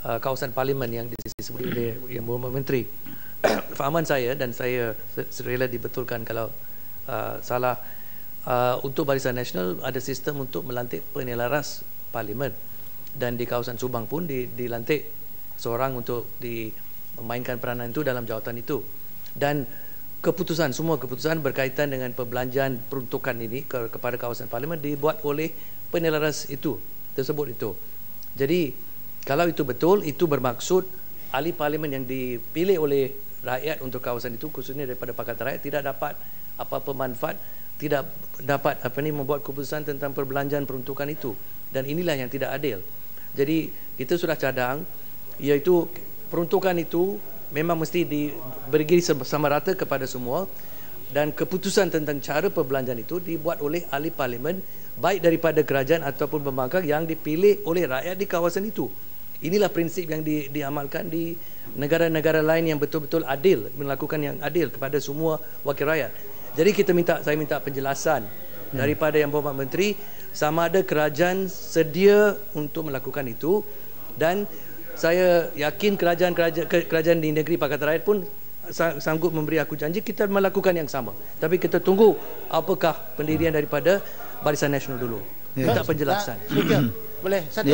kawasan parlimen yang disebut oleh Yang Berhormat Menteri. Fahaman saya dan saya rela dibetulkan kalau salah, untuk Barisan Nasional ada sistem untuk melantik penyelaras parlimen, dan di kawasan Subang pun dilantik seorang untuk memainkan peranan itu dalam jawatan itu. Dan semua keputusan berkaitan dengan perbelanjaan peruntukan ini kepada kawasan parlimen dibuat oleh penyelaras tersebut. Jadi kalau itu betul, itu bermaksud ahli parlimen yang dipilih oleh rakyat untuk kawasan itu, khususnya daripada Pakatan Rakyat, tidak dapat apa-apa manfaat, tidak dapat membuat keputusan tentang perbelanjaan peruntukan itu. Dan inilah yang tidak adil. Jadi kita sudah cadang, iaitu peruntukan itu memang mesti diberi sama rata kepada semua, dan keputusan tentang cara perbelanjaan itu dibuat oleh ahli parlimen, baik daripada kerajaan ataupun pembangkang yang dipilih oleh rakyat di kawasan itu. Inilah prinsip yang diamalkan di negara-negara lain yang betul-betul adil, melakukan yang adil kepada semua wakil rakyat. Jadi saya minta penjelasan daripada Yang Berhormat Menteri sama ada kerajaan sedia untuk melakukan itu, dan saya yakin kerajaan di negeri Pakatan Rakyat pun sanggup memberi aku janji kita melakukan yang sama. Tapi kita tunggu apakah pendirian daripada Barisan Nasional dulu. Minta penjelasan. Boleh satu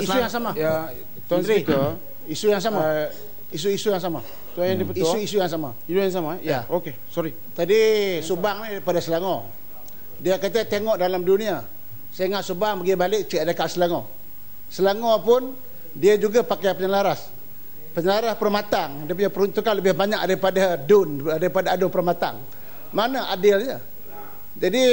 isu yang sama. Ya, Tuan Speaker, isu yang sama. Isu-isu yang sama. Tuan yang dibetul. Isu-isu yang sama. Isu yang sama. Ya. Okey, sorry. Tadi Subang ni daripada Selangor. Dia kata tengok dalam dunia. Saya ingat Subang pergi balik cek ada kat Selangor. Selangor pun dia juga pakai penyelaras. Penyelaras permatang, dia punya peruntukan lebih banyak daripada adun permatang. Mana adilnya? Jadi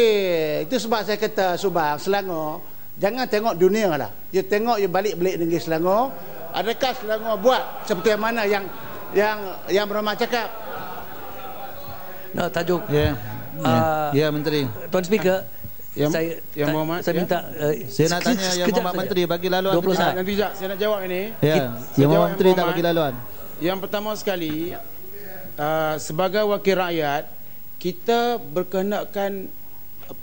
itu sebab saya kata Subang, Selangor, jangan tengok dunia lah. You tengok, you balik-balik negeri Selangor. Adakah Selangor buat seperti yang mana yang Berhormat cakap? No, tajuk. Ya, Menteri. Tuan Speaker, saya minta saya nak tanya Yang Mohd Menteri bagi laluan. 20 saat. Nanti sekejap, saya nak jawab ini. Ya, Yang Mohd Menteri tak bagi laluan. Yang pertama sekali, sebagai wakil rakyat, kita berkehendakkan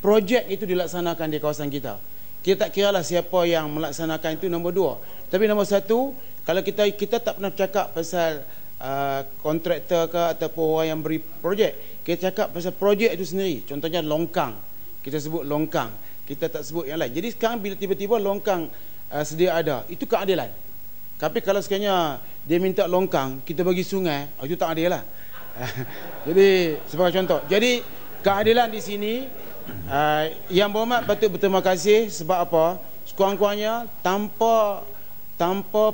projek itu dilaksanakan di kawasan kita. Kita tak kiralah siapa yang melaksanakan itu, nombor dua. Tapi nombor satu, kalau kita tak pernah cakap pasal kontraktor ke ataupun orang yang beri projek, kita cakap pasal projek itu sendiri. Contohnya longkang, kita sebut longkang, kita tak sebut yang lain. Jadi sekarang bila tiba-tiba longkang sedia ada, itu keadilan. Tapi kalau sekiranya dia minta longkang, kita bagi sungai, itu tak adil lah. Jadi sebagai contoh, jadi keadilan di sini, Yang Berhormat patut berterima kasih. Sebab apa? Sekurang-kurangnya tanpa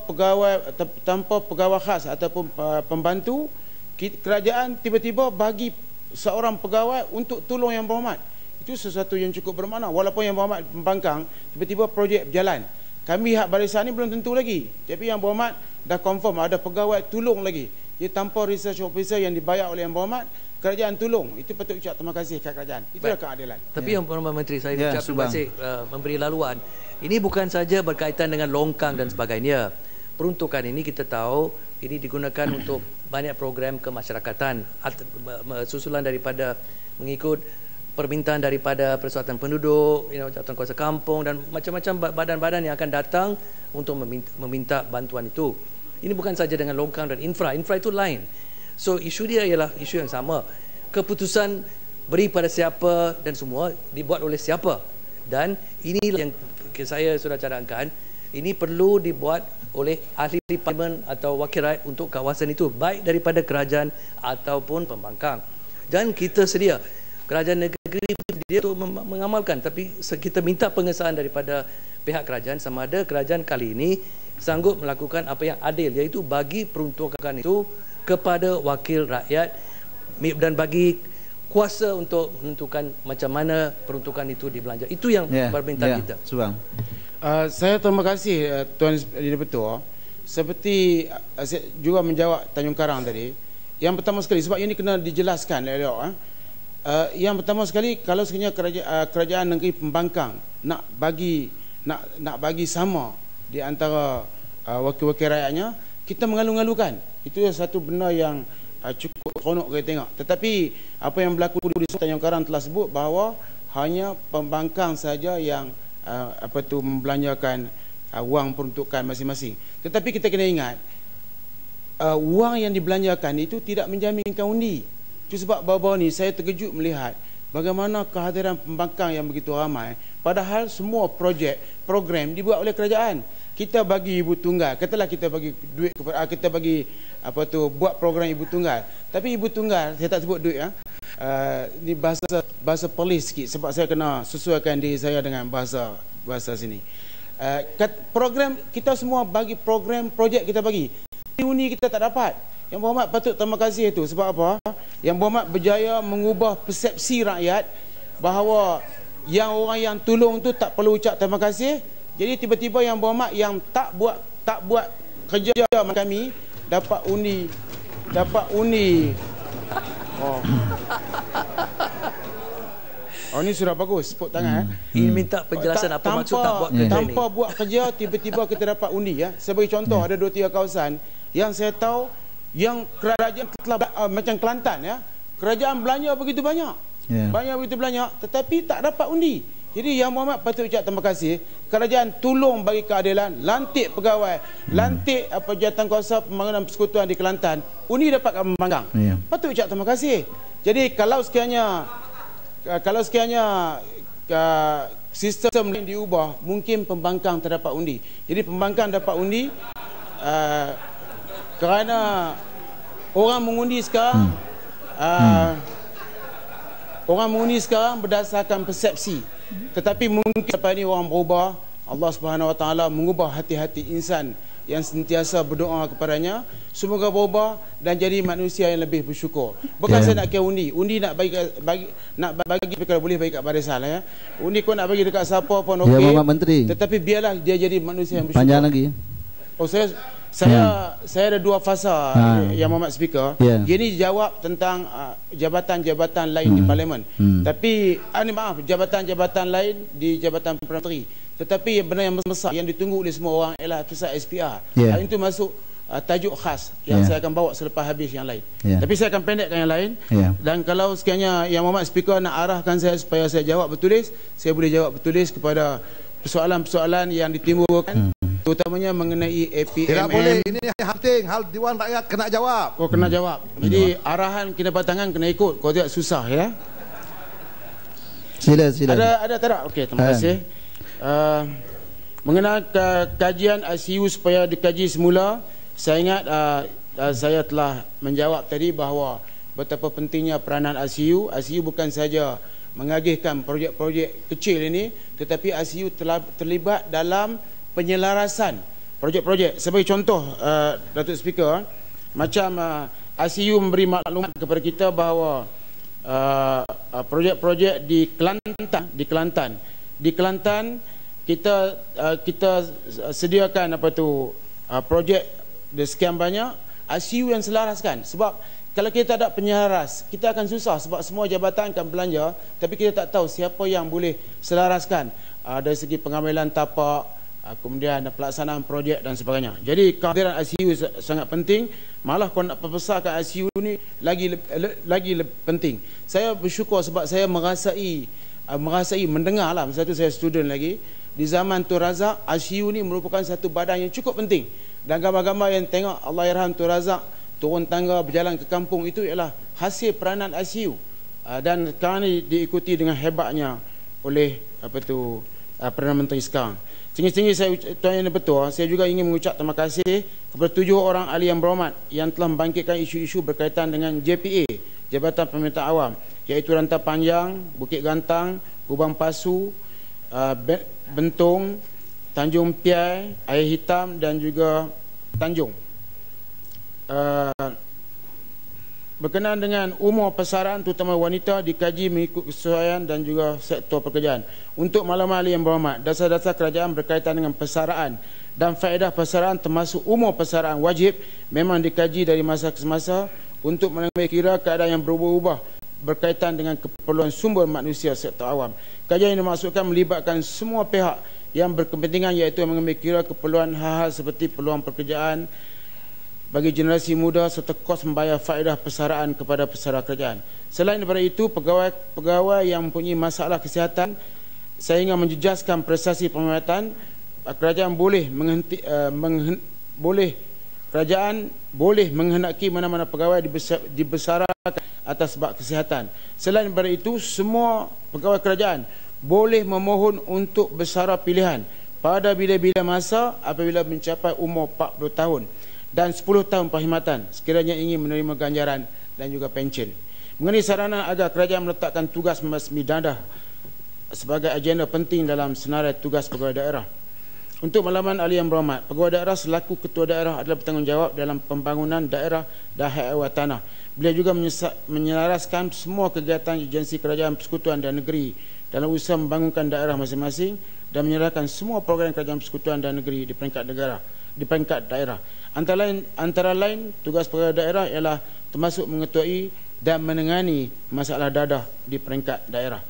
pegawai khas ataupun pembantu, kerajaan tiba-tiba bagi seorang pegawai untuk tolong Yang Berhormat. Itu sesuatu yang cukup bermakna. Walaupun Yang Berhormat pembangkang, tiba-tiba projek berjalan. Kami hak barisan ni belum tentu lagi, tapi Yang Berhormat dah confirm ada pegawai tolong lagi. Jadi tanpa research officer yang dibayar oleh Yang Berhormat, kerajaan tolong. Itu patut ucap terima kasih kepada kerajaan. Itulah keadilan. Tapi Yang Berhormat Menteri, saya ucap terima kasih memberi laluan. Ini bukan saja berkaitan dengan longkang dan sebagainya. Peruntukan ini kita tahu ini digunakan untuk banyak program kemasyarakatan, susulan daripada mengikut permintaan daripada Persatuan Penduduk, Jabatan Kuasa Kampung dan macam-macam badan-badan yang akan datang untuk meminta bantuan itu. Ini bukan saja dengan longkang dan infra itu lain. So isu dia ialah isu yang sama. Keputusan beri pada siapa dan semua dibuat oleh siapa. Dan inilah yang saya sudah cadangkan, ini perlu dibuat oleh ahli parlimen atau wakil rakyat untuk kawasan itu, baik daripada kerajaan ataupun pembangkang. Dan kita sedia, kerajaan negeri dia untuk mengamalkan, tapi kita minta pengesahan daripada pihak kerajaan sama ada kerajaan kali ini sanggup melakukan apa yang adil, iaitu bagi peruntukan itu kepada wakil rakyat dan bagi kuasa untuk menentukan macam mana peruntukan itu dibelanja. Itu yang permintaan kita. Subang. Saya terima kasih Tuan Dideputua. Seperti saya juga menjawab Tanjung Karang tadi. Yang pertama sekali, sebab ini kena dijelaskan yang pertama sekali, kalau sekiranya kerajaan negeri pembangkang nak bagi sama di antara wakil-wakil rakyatnya, kita mengalu-ngalukan. Itu satu benda yang cukup seronok kita tengok. Tetapi apa yang berlaku di Tanjung Karang telah sebut bahawa hanya pembangkang saja yang membelanjakan wang peruntukan masing-masing. Tetapi kita kena ingat, wang yang dibelanjakan itu tidak menjaminkan undi. Itu sebab baru-baru ni saya terkejut melihat bagaimana kehadiran pembangkang yang begitu ramai, padahal semua program dibuat oleh kerajaan. Kita bagi ibu tunggal, katalah kita bagi duit kepada, kita bagi buat program ibu tunggal. Tapi ibu tunggal, saya tak sebut duit ni bahasa polis sikit sebab saya kena sesuaikan diri saya dengan bahasa sini. Program kita semua bagi, projek kita bagi, uni kita tak dapat. Yang Berhormat patut terima kasih itu. Sebab apa? Yang Berhormat berjaya mengubah persepsi rakyat bahawa yang orang yang tolong tu tak perlu ucap terima kasih. Jadi tiba-tiba Yang Berhormat yang tak buat kerja kami dapat undi. Oh ni sudah bagus, tepuk tangan. Ini minta penjelasan apa maksud tak buat kerja tanpa buat kerja, tiba-tiba kita dapat undi ya. Sebagai contoh, ada 2-3 kawasan yang saya tahu yang kerajaan telah macam Kelantan ya, kerajaan belanja begitu banyak, tetapi tak dapat undi. Jadi Yang Berhormat patut ucap terima kasih. Kerajaan tolong bagi keadilan, lantik pegawai, lantik jawatan kuasa pembangunan persekutuan di Kelantan, undi dapat kat pembangkang. Patut ucap terima kasih. Jadi kalau sekiranya sistem ini diubah, mungkin pembangkang terdapat undi. Jadi pembangkang dapat undi kerana orang mengundi sekarang berdasarkan persepsi. Tetapi mungkin lepas ini orang berubah, Allah Subhanahu Wa Taala mengubah hati-hati insan yang sentiasa berdoa kepadanya, semoga berubah dan jadi manusia yang lebih bersyukur. Bukan saya nak kira undi nak bagi kalau boleh bagi kat barisan ya. Undi kau nak bagi dekat siapa pun okey. Menteri. Tetapi biarlah dia jadi manusia yang bersyukur. Panjang lagi. Oh Saya ada dua fasa Yang Mohd Speaker. Ini jawab tentang jabatan-jabatan lain di Parlimen. Tapi maaf, jabatan-jabatan lain di Jabatan Perdana Menteri. Tetapi benar yang besar yang ditunggu oleh semua orang ialah kisah SPR. Hal itu masuk tajuk khas yang saya akan bawa selepas habis yang lain. Tapi saya akan pendekkan yang lain. Dan kalau sekiranya Yang Mohd Speaker nak arahkan saya supaya saya jawab bertulis, saya boleh jawab bertulis kepada persoalan-persoalan yang ditimbulkan, terutamanya mengenai APMM. Tidak boleh, ini hal penting, hal Dewan Rakyat kena jawab. Oh, kena jawab. Jadi arahan kena tangan kena ikut, kalau tidak susah ya. Sila. Ada tak? Okey, terima kasih. Mengenai kajian ICU supaya dikaji semula, saya ingat saya telah menjawab tadi bahawa betapa pentingnya peranan ICU. ICU bukan saja mengagihkan projek-projek kecil ini, tetapi ICU telah terlibat dalam penyelarasan projek-projek. Sebagai contoh, Datuk Speaker, macam ICU memberi maklumat kepada kita bahawa projek-projek di Kelantan kita sediakan projek sekian banyak, ICU yang selaraskan. Sebab kalau kita tak ada penyelaras, kita akan susah sebab semua jabatan akan belanja, tapi kita tak tahu siapa yang boleh selaraskan dari segi pengambilan tapak, kemudian pelaksanaan projek dan sebagainya. Jadi kehadiran ICU sangat penting. Malah kalau nak perbesarkan ICU ni lagi penting. Saya bersyukur sebab saya merasai mendengar masa tu saya student lagi, di zaman Tun Razak, ICU ni merupakan satu badan yang cukup penting. Dan gambar-gambar yang tengok Allahyarham Tun Razak turun tangga berjalan ke kampung itu ialah hasil peranan ICU. Dan sekarang ini diikuti dengan hebatnya oleh Perdana Menteri sekarang. Tinggi-tinggi Tuan Yang Dipertua, saya juga ingin mengucap terima kasih kepada 7 orang ahli yang berhormat yang telah membangkitkan isu-isu berkaitan dengan JPA, Jabatan Permintaan Awam, iaitu Rantau Panjang, Bukit Gantang, Kubang Pasu, Bentong, Tanjung Piai, Air Hitam dan juga Tanjung. Berkenaan dengan umur pasaran terutama wanita dikaji mengikut kesesuaian dan juga sektor pekerjaan. Untuk maklumat ahli yang berhormat, dasar-dasar kerajaan berkaitan dengan persaraan dan faedah persaraan termasuk umur persaraan wajib memang dikaji dari masa ke masa untuk mengambil kira keadaan yang berubah-ubah berkaitan dengan keperluan sumber manusia sektor awam. Kajian ini dimaksudkan melibatkan semua pihak yang berkepentingan, iaitu mengambil kira keperluan hal-hal seperti peluang pekerjaan bagi generasi muda serta kos membayar faedah persaraan kepada pesara kerajaan. Selain daripada itu, pegawai yang mempunyai masalah kesihatan, saya ingin menjejaskan prestasi pemerintahan, kerajaan boleh menghendaki mana-mana pegawai dibesarkan atas sebab kesihatan. Selain daripada itu, semua pegawai kerajaan boleh memohon untuk bersara pilihan pada bila-bila masa apabila mencapai umur 40 tahun dan 10 tahun perkhidmatan sekiranya ingin menerima ganjaran dan juga pencen. Mengenai saranan agar kerajaan meletakkan tugas membasmi dadah sebagai agenda penting dalam senarai tugas pegawai daerah. Untuk makluman ahli yang berhormat, pegawai daerah selaku ketua daerah adalah bertanggungjawab dalam pembangunan daerah dan hak ehwal tanah. Beliau juga menyelaraskan semua kegiatan agensi kerajaan persekutuan dan negeri dalam usaha membangunkan daerah masing-masing dan menyerahkan semua program kerajaan persekutuan dan negeri di peringkat daerah. Antara lain tugas pegawai daerah ialah termasuk mengetuai dan menangani masalah dadah di peringkat daerah.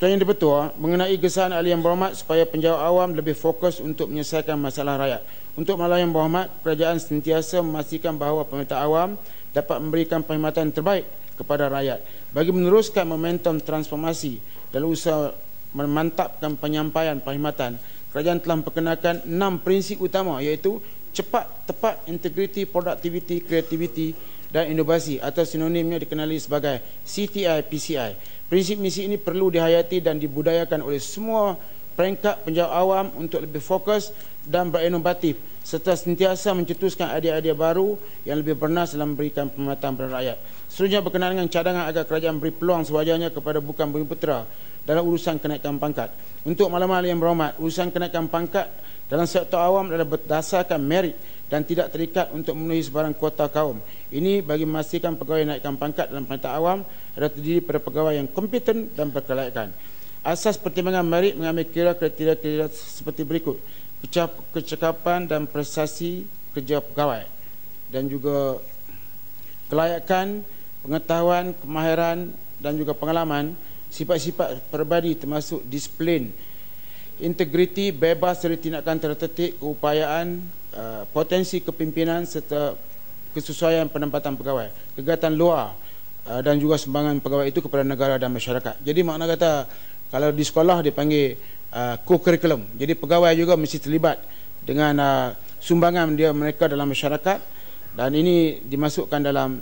Tuan Yang Dipertua, mengenai gesaan ahli yang berhormat supaya penjawat awam lebih fokus untuk menyelesaikan masalah rakyat. Untuk masalah yang berhormat, kerajaan sentiasa memastikan bahawa pemerintah awam dapat memberikan perkhidmatan terbaik kepada rakyat. Bagi meneruskan momentum transformasi dalam usaha memantapkan penyampaian perkhidmatan, kerajaan telah memperkenalkan 6 prinsip utama, iaitu cepat, tepat, integriti, produktiviti, kreativiti dan inovasi atau sinonimnya dikenali sebagai CTI PCI. Prinsip-prinsip ini perlu dihayati dan dibudayakan oleh semua peringkat penjawat awam untuk lebih fokus dan berinovatif serta sentiasa mencetuskan idea-idea baru yang lebih bernas dalam memberikan perkhidmatan kepada rakyat. Seterusnya berkenaan dengan cadangan agar kerajaan beri peluang sewajarnya kepada bukan bumiputera dalam urusan kenaikan pangkat. Untuk maklumat yang berhormat, urusan kenaikan pangkat dalam sektor awam adalah berdasarkan merit dan tidak terikat untuk memenuhi sebarang kuota kaum. Ini bagi memastikan pegawai naikkan pangkat dalam pemerintah awam adalah terdiri pada pegawai yang kompeten dan berkelayakan. Asas pertimbangan merit mengambil kira kriteria seperti berikut. kecakapan dan prestasi kerja pegawai, dan juga kelayakan, pengetahuan, kemahiran dan juga pengalaman, sifat-sifat peribadi termasuk disiplin, integriti, bebas dari tindakan tertetik, keupayaan, potensi kepimpinan serta kesesuaian penempatan pegawai, kegiatan luar dan juga sumbangan pegawai itu kepada negara dan masyarakat. Jadi makna kata kalau di sekolah dipanggil co-curriculum. Jadi pegawai juga mesti terlibat dengan sumbangan mereka dalam masyarakat, dan ini dimasukkan dalam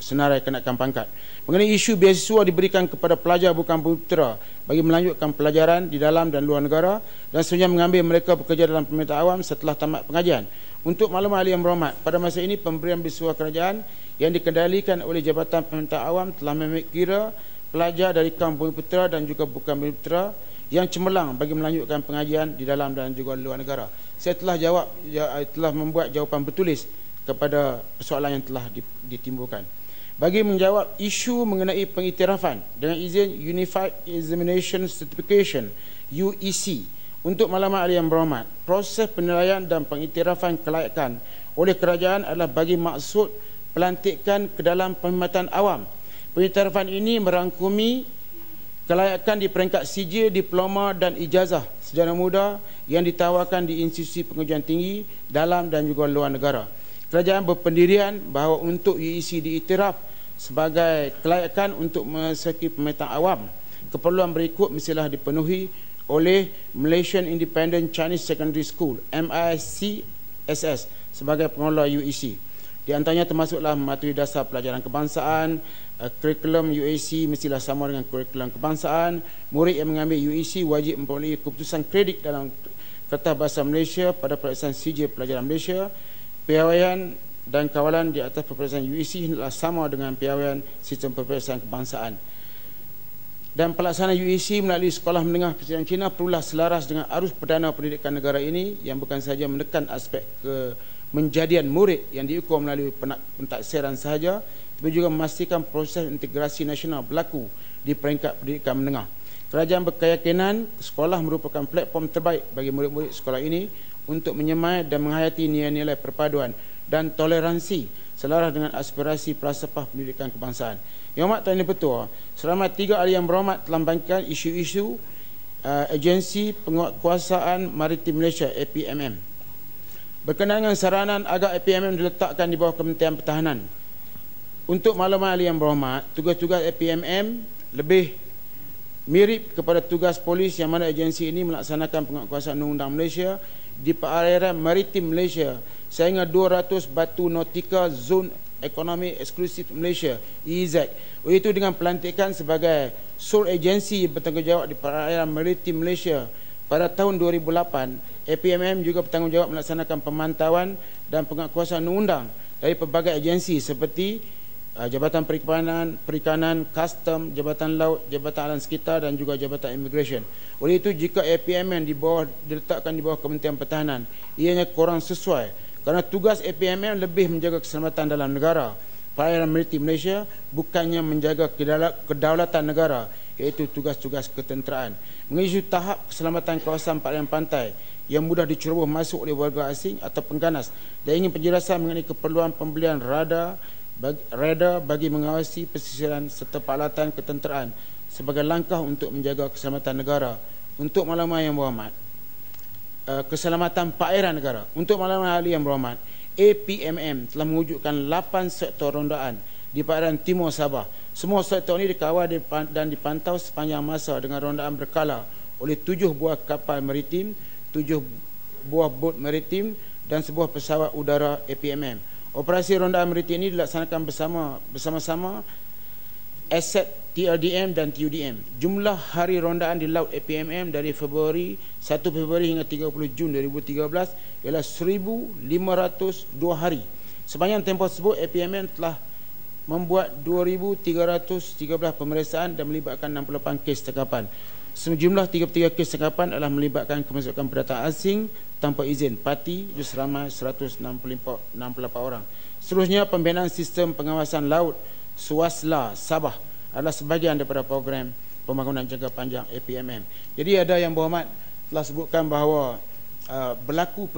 senarai kenaikan pangkat. Mengenai isu beasiswa diberikan kepada pelajar bukan putera bagi melanjutkan pelajaran di dalam dan luar negara, dan seterusnya mengambil mereka bekerja dalam pemerintah awam setelah tamat pengajian. Untuk maklumat ahli yang berhormat, pada masa ini pemberian beasiswa kerajaan yang dikendalikan oleh Jabatan Pemerintah Awam telah mengambil kira pelajar dari kaum bumi putera dan juga bukan bumi putera yang cemerlang bagi melanjutkan pengajian di dalam dan juga luar negara. Saya telah membuat jawapan bertulis kepada persoalan yang telah ditimbulkan. Bagi menjawab isu mengenai pengiktirafan dengan izin Unified Examination Certification UEC, untuk maklumat ahli yang berhormat, proses penilaian dan pengiktirafan kelayakan oleh kerajaan adalah bagi maksud pelantikan ke dalam perkhidmatan awam. Pengiktirafan ini merangkumi kelayakan di peringkat sijil, diploma dan ijazah sarjana muda yang ditawarkan di institusi pengujian tinggi dalam dan juga luar negara. Kerajaan berpendirian bahawa untuk UEC diiktiraf sebagai kelayakan untuk memasuki pemerintah awam, keperluan berikut mestilah dipenuhi oleh Malaysian Independent Chinese Secondary School MICSS sebagai pengelola UEC. Di antaranya termasuklah mematuhi dasar pelajaran kebangsaan, kurikulum UEC mestilah sama dengan kurikulum kebangsaan. Murid yang mengambil UEC wajib memperoleh keputusan kredit dalam Kertas Bahasa Malaysia pada peperiksaan sijil pelajaran Malaysia. Piawaian dan kawalan di atas peperiksaan UEC hendaklah sama dengan piawaian sistem peperiksaan kebangsaan. Dan pelaksanaan UEC melalui sekolah menengah Presiden China perlulah selaras dengan arus perdana pendidikan negara ini yang bukan sahaja menekan aspek menjadian murid yang diukur melalui pentaksiran sahaja, tapi juga memastikan proses integrasi nasional berlaku di peringkat pendidikan menengah. Kerajaan berkeyakinan sekolah merupakan platform terbaik bagi murid-murid sekolah ini untuk menyemai dan menghayati nilai-nilai perpaduan dan toleransi selaras dengan aspirasi falsafah pendidikan kebangsaan. Yang Amat Tuan Yang Bertuah, selama 3 ahli yang berhormat telah membangkitkan isu-isu Agensi Penguatkuasaan Maritim Malaysia APMM. Berkenaan dengan saranan agar APMM diletakkan di bawah Kementerian Pertahanan. Untuk maklumat ahli yang berhormat, tugas-tugas APMM lebih mirip kepada tugas polis yang mana agensi ini melaksanakan penguatkuasaan undang-undang Malaysia di perairan maritim Malaysia sehingga 200 batu nautika zon ekonomi eksklusif Malaysia EEZ, iaitu dengan pelantikan sebagai sole agensi bertanggungjawab di perairan maritim Malaysia pada tahun 2008. APMM juga bertanggungjawab melaksanakan pemantauan dan penguatkuasaan undang dari pelbagai agensi seperti Jabatan Perikanan, Custom, Jabatan Laut, Jabatan Alam Sekitar dan juga Jabatan Immigration. Oleh itu, jika APMM diletakkan di bawah Kementerian Pertahanan, ianya kurang sesuai kerana tugas APMM lebih menjaga keselamatan dalam negara perairan maritim Malaysia, bukannya menjaga kedaulatan negara, iaitu tugas-tugas ketenteraan. Mengenai tahap keselamatan kawasan perairan pantai yang mudah diceroboh masuk oleh warga asing atau pengganas, dan ingin penjelasan mengenai keperluan pembelian radar bagi mengawasi pesisiran serta peralatan ketenteraan sebagai langkah untuk menjaga keselamatan negara. Untuk maklumat yang berhormat, keselamatan perairan negara. Untuk maklumat ahli yang berhormat, APMM telah mewujudkan 8 sektor rondaan di perairan timur Sabah. Semua sektor ini dikawal dan dipantau sepanjang masa dengan rondaan berkala oleh 7 buah kapal maritim, 7 buah bot maritim dan sebuah pesawat udara APMM. Operasi rondaan maritim ini dilaksanakan bersama-sama aset TRDM dan TUDM. Jumlah hari rondaan di laut APMM dari 1 Februari hingga 30 Jun 2013 ialah 1,502 hari. Sepanjang tempoh tersebut, APMM telah membuat 2,313 pemeriksaan dan melibatkan 68 kes tangkapan. Sejumlah 33 kes tangkapan adalah melibatkan kemasukan pendatang asing tanpa izin parti seramai 168 orang. Seterusnya, pembinaan sistem pengawasan laut Swasla Sabah adalah sebahagian daripada program pembangunan jangka panjang APMM. Jadi ada yang berhormat telah sebutkan bahawa berlaku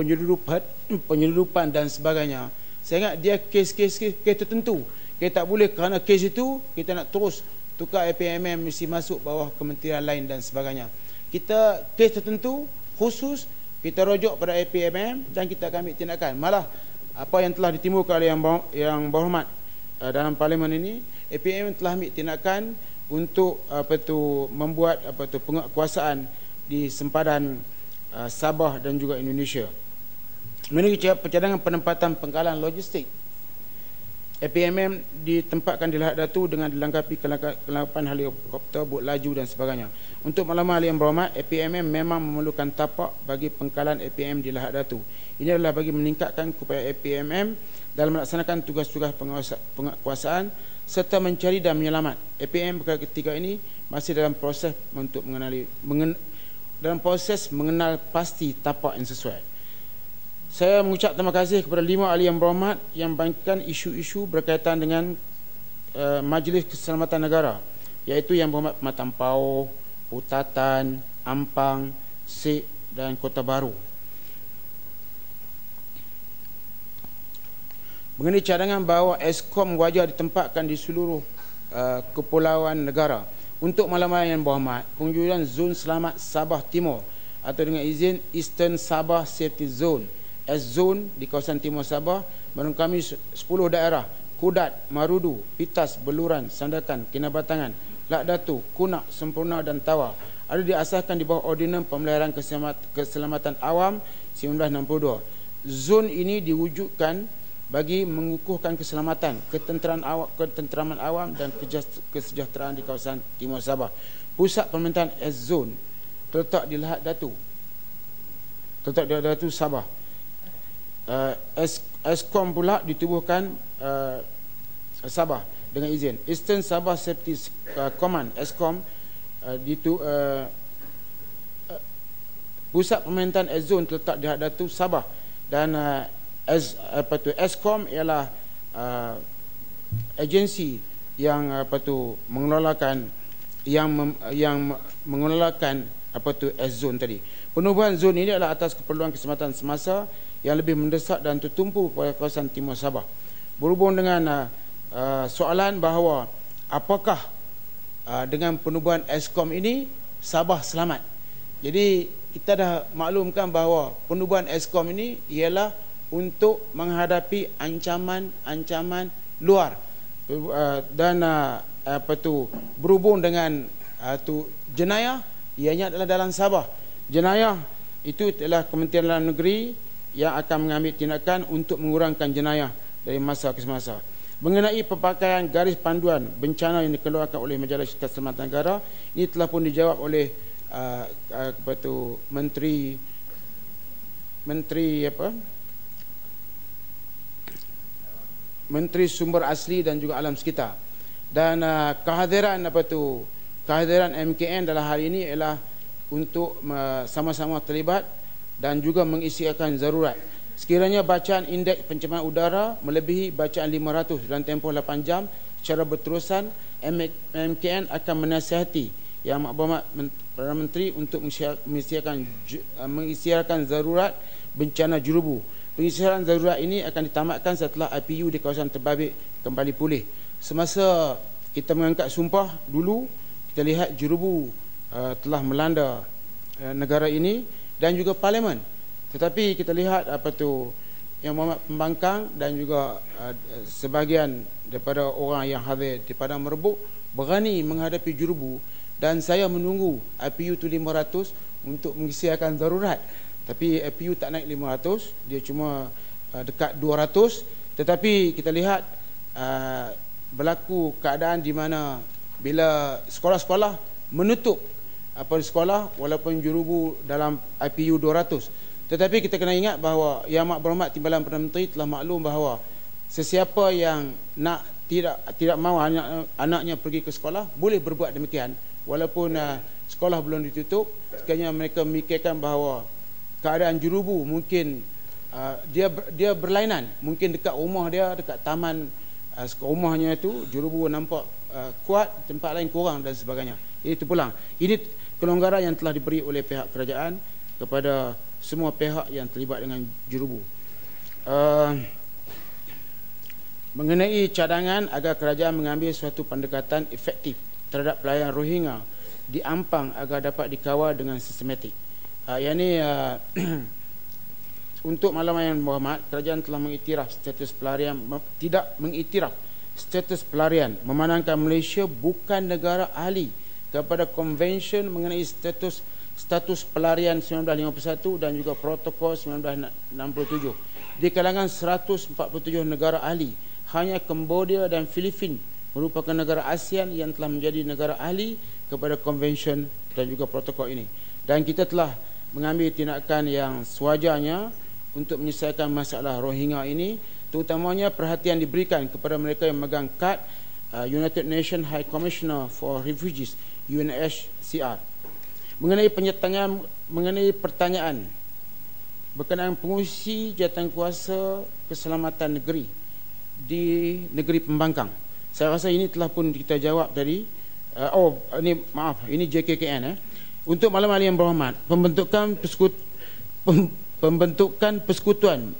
penyeludupan dan sebagainya, saya ingat dia kes tertentu. Kita tak boleh kerana kes itu kita nak terus tukar APMM mesti masuk bawah kementerian lain dan sebagainya. Kita kes tertentu khusus kita rujuk pada APMM dan kita akan ambil tindakan. Malah apa yang telah ditimbulkan oleh yang berhormat dalam parlimen ini, APMM telah ambil tindakan untuk membuat penguatkuasaan di sempadan Sabah dan juga Indonesia. Menurut pencadangan penempatan pengkalan logistik, APMM ditempatkan di Lahad Datu dengan dilengkapi kelengkapan helikopter, bot laju dan sebagainya. Untuk maklumat ahli yang berhormat, APMM memang memerlukan tapak bagi pengkalan APMM di Lahad Datu. Ini adalah bagi meningkatkan upaya APMM dalam melaksanakan tugas-tugas penguatkuasaan serta mencari dan menyelamat. APMM perkara ketiga ini masih dalam proses untuk mengenal pasti tapak yang sesuai. Saya mengucap terima kasih kepada 5 ahli yang berhormat yang membangkitkan isu-isu berkaitan dengan Majlis Keselamatan Negara, iaitu yang berhormat Pematang Pauh, Utatan, Ampang, Sik dan Kota Baru. Mengenai cadangan bahawa Eskom wajar ditempatkan di seluruh kepulauan negara. Untuk malam-malam yang berhormat, pengujuran Zon Selamat Sabah Timur atau dengan izin Eastern Sabah Safety Zone S-Zone di kawasan Timur Sabah merangkumi 10 daerah: Kudat, Marudu, Pitas, Beluran, Sandakan, Kinabatangan, Lahad Datu, Kunak, Sempurna dan Tawau. Ada diasaskan di bawah Ordinan Pemeliharaan Keselamatan Awam 1962. Zon ini diwujudkan bagi mengukuhkan keselamatan, ketenteraman awam dan kesejahteraan di kawasan Timur Sabah. Pusat pemerintahan S-Zone terletak di Lahad Datu, Sabah. Eskom pula ditubuhkan Sabah dengan izin. Eastern Sabah Safety Command Eskom pusat pemerintahan S-Zone terletak di Lahad Datu, Sabah, dan Eskom ialah agensi yang mengelolakan S-Zone tadi. Penubuhan zon ini adalah atas keperluan keselamatan semasa yang lebih mendesak dan tertumpu pada kawasan Timur Sabah. Berhubung dengan soalan bahawa apakah dengan penubuhan Eskom ini Sabah selamat. Jadi kita dah maklumkan bahawa penubuhan Eskom ini ialah untuk menghadapi ancaman luar dan berhubung dengan jenayah, ianya adalah dalam Sabah. Jenayah itu adalah Kementerian Dalam Negeri yang akan mengambil tindakan untuk mengurangkan jenayah dari masa ke semasa. Mengenai pemakaian garis panduan bencana yang dikeluarkan oleh Majlis Keselamatan Negara, ini telah pun dijawab oleh Menteri Sumber Asli dan juga Alam Sekitar. Dan kehadiran MKN dalam hal ini ialah untuk sama-sama terlibat dan juga mengisytiharkan zarurat. Sekiranya bacaan indeks pencemaran udara melebihi bacaan 500 dalam tempoh 8 jam secara berterusan, MKN akan menasihati Yang Berhormat Perdana Menteri untuk mengisytiharkan zarurat bencana jurubu. Pengisytiharan zarurat ini akan ditamatkan setelah IPU di kawasan terbabit kembali pulih. Semasa kita mengangkat sumpah dulu, kita lihat jurubu telah melanda negara ini dan juga parlimen. Tetapi kita lihat Yang Berhormat Pembangkang dan juga sebahagian daripada orang yang hadir di Padang Merebuk berani menghadapi jurubu, dan saya menunggu IPU tu 500 untuk mengisytiharkan darurat. Tapi IPU tak naik 500, dia cuma dekat 200. Tetapi kita lihat berlaku keadaan di mana bila sekolah-sekolah menutup sekolah walaupun jurubu dalam IPU 200. Tetapi kita kena ingat bahawa Yang Berhormat Timbalan Perdana Menteri telah maklum bahawa sesiapa yang nak tidak mahu anaknya pergi ke sekolah boleh berbuat demikian walaupun sekolah belum ditutup. Sekiranya mereka memikirkan bahawa keadaan jurubu mungkin dia berlainan, mungkin dekat rumah dia, dekat taman rumahnya itu jurubu nampak kuat, tempat lain kurang dan sebagainya. Itu pulang. Ini kelonggaran yang telah diberi oleh pihak kerajaan kepada semua pihak yang terlibat dengan jurubu. Mengenai cadangan agar kerajaan mengambil suatu pendekatan efektif terhadap pelayan Rohingya di Ampang agar dapat dikawal dengan sistematik. Yang ini untuk Matlamat Yang Berhormat, kerajaan telah mengiktiraf status pelarian, tidak mengiktiraf status pelarian, memandangkan Malaysia bukan negara ahli kepada konvensyen mengenai status pelarian 1951 dan juga protokol 1967. Di kalangan 147 negara ahli, hanya Cambodia dan Filipina merupakan negara ASEAN yang telah menjadi negara ahli kepada konvensyen dan juga protokol ini. Dan kita telah mengambil tindakan yang sewajarnya untuk menyelesaikan masalah Rohingya ini, terutamanya perhatian diberikan kepada mereka yang memegang kad United Nations High Commissioner for Refugees, UNHCR. Mengenai pertanyaan berkenaan pengurusi jawatankuasa keselamatan negeri di negeri pembangkang, saya rasa ini telah pun kita jawab tadi. Ini JKKN. Untuk Matlamat Yang Berhormat, pembentukan persekutuan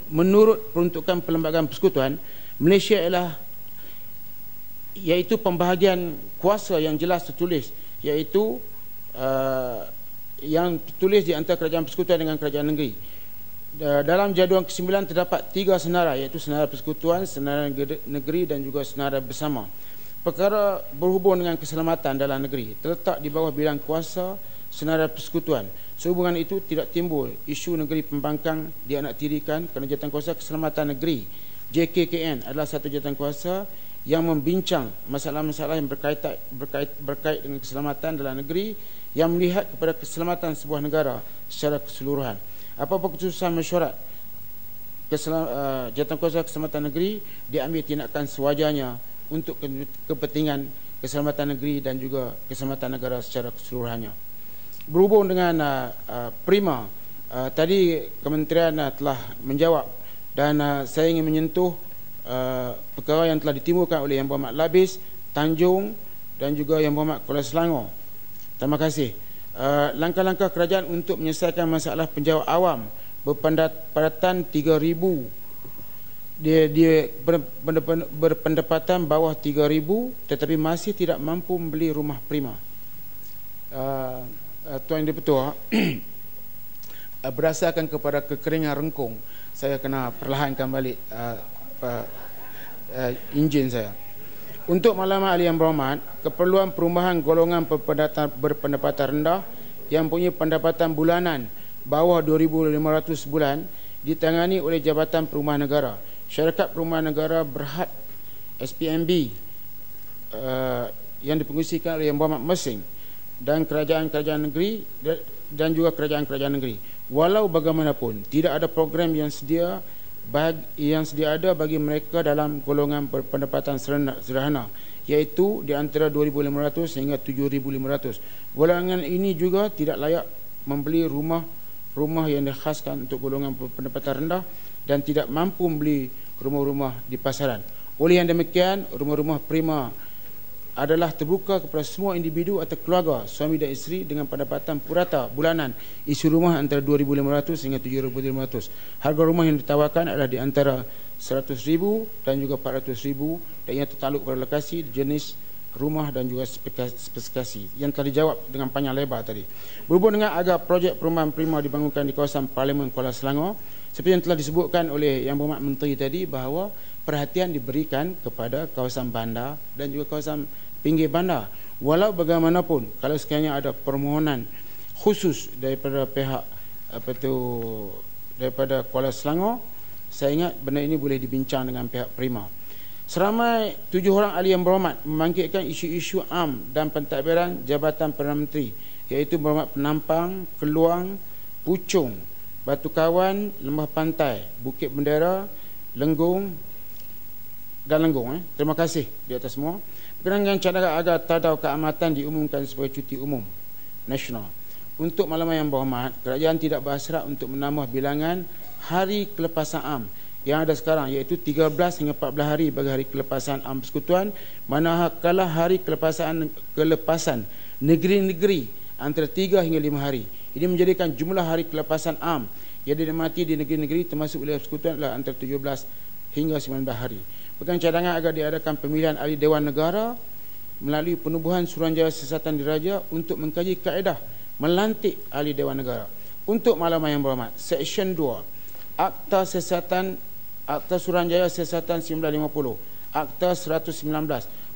menurut peruntukan perlembagaan persekutuan Malaysia iaitu pembahagian kuasa yang jelas tertulis, iaitu yang tertulis di antara kerajaan persekutuan dengan kerajaan negeri. Dalam jadual ke-9 terdapat 3 senarai, iaitu senarai persekutuan, senarai negeri dan juga senarai bersama. Perkara berhubung dengan keselamatan dalam negeri terletak di bawah bidang kuasa senarai persekutuan. Sehubungan itu tidak timbul isu negeri pembangkang dianaktirikan kerana jawatankuasa keselamatan negeri JKKN adalah satu jawatankuasa yang membincang masalah-masalah yang berkait dengan keselamatan dalam negeri, yang melihat kepada keselamatan sebuah negara secara keseluruhan. Apa-apa keputusan mesyuarat jawatankuasa keselamatan negeri diambil tindakan sewajarnya untuk kepentingan keselamatan negeri dan juga keselamatan negara secara keseluruhannya. Berhubung dengan Prima, tadi kementerian telah menjawab, dan saya ingin menyentuh perkara yang telah ditimbulkan oleh Yang Berhormat Labis, Tanjung dan juga Yang Berhormat Kuala Selangor. Terima kasih. Langkah-langkah kerajaan untuk menyelesaikan masalah penjawat awam berpendapatan 3,000, dia berpendapatan bawah 3,000 tetapi masih tidak mampu membeli rumah prima. Tuan Yang Di-Pertua, berdasarkan kepada kekeringan rengkung, saya kena perlahankan balik enjin saya. Untuk Matlamat Yang Berhormat, keperluan perumahan golongan berpendapatan rendah yang punya pendapatan bulanan bawah 2,500 sebulan ditangani oleh Jabatan Perumahan Negara. Syarikat Perumahan Negara Berhad SPMB yang dipengerusikan oleh Yang Berhormat Mersing dan kerajaan-kerajaan negeri dan juga kerajaan-kerajaan negeri. Walau bagaimanapun, tidak ada program yang sedia ada bagi mereka dalam golongan berpendapatan sederhana, iaitu di antara 2,500 hingga 7,500. Golongan ini juga tidak layak membeli rumah yang dikhaskan untuk golongan berpendapatan rendah dan tidak mampu membeli rumah-rumah di pasaran. Oleh yang demikian, rumah-rumah prima adalah terbuka kepada semua individu atau keluarga, suami dan isteri dengan pendapatan purata bulanan isi rumah antara 2,500 hingga 7,500. Harga rumah yang ditawarkan adalah di antara 100,000 dan juga 400,000 dan ia tertakluk pada lokasi, jenis rumah dan juga spesifikasi yang telah dijawab dengan panjang lebar tadi. Berhubung dengan agar projek perumahan prima dibangunkan di kawasan Parlimen Kuala Selangor, seperti yang telah disebutkan oleh Yang Berhormat Menteri tadi, bahawa perhatian diberikan kepada kawasan bandar dan juga kawasan pinggir bandar. Walau bagaimanapun, kalau sekiranya ada permohonan khusus daripada pihak daripada Kuala Selangor, saya ingat benda ini boleh dibincang dengan pihak Prima. Seramai 7 orang ahli Yang Berhormat membangkitkan isu-isu am dan pentadbiran Jabatan Perdana Menteri, iaitu Berhormat Penampang, Keluang, Puchong, Batu Kawan, Lembah Pantai, Bukit Bendera, Lenggong dan Lenggong. Terima kasih di atas semua. Berkenaan dengan cadangan agar tadau keamatan diumumkan sebagai cuti umum nasional. Untuk Matlamat Yang Berhormat, kerajaan tidak berhasrat untuk menambah bilangan hari kelepasan am yang ada sekarang, iaitu 13 hingga 14 hari bagi hari kelepasan am persekutuan, manakala hari kelepasan negeri-negeri antara 3 hingga 5 hari. Ini menjadikan jumlah hari kelepasan am yang dinikmati di negeri-negeri termasuk wilayah persekutuan adalah antara 17 hingga 19 hari. Bukan cadangan agar diadakan pemilihan ahli Dewan Negara melalui penubuhan Suruhanjaya Siasatan Diraja untuk mengkaji kaedah melantik ahli Dewan Negara. Untuk makluman yang berhormat, Seksyen 2 Akta Siasatan, Akta Suruhanjaya Siasatan 1950, Akta 119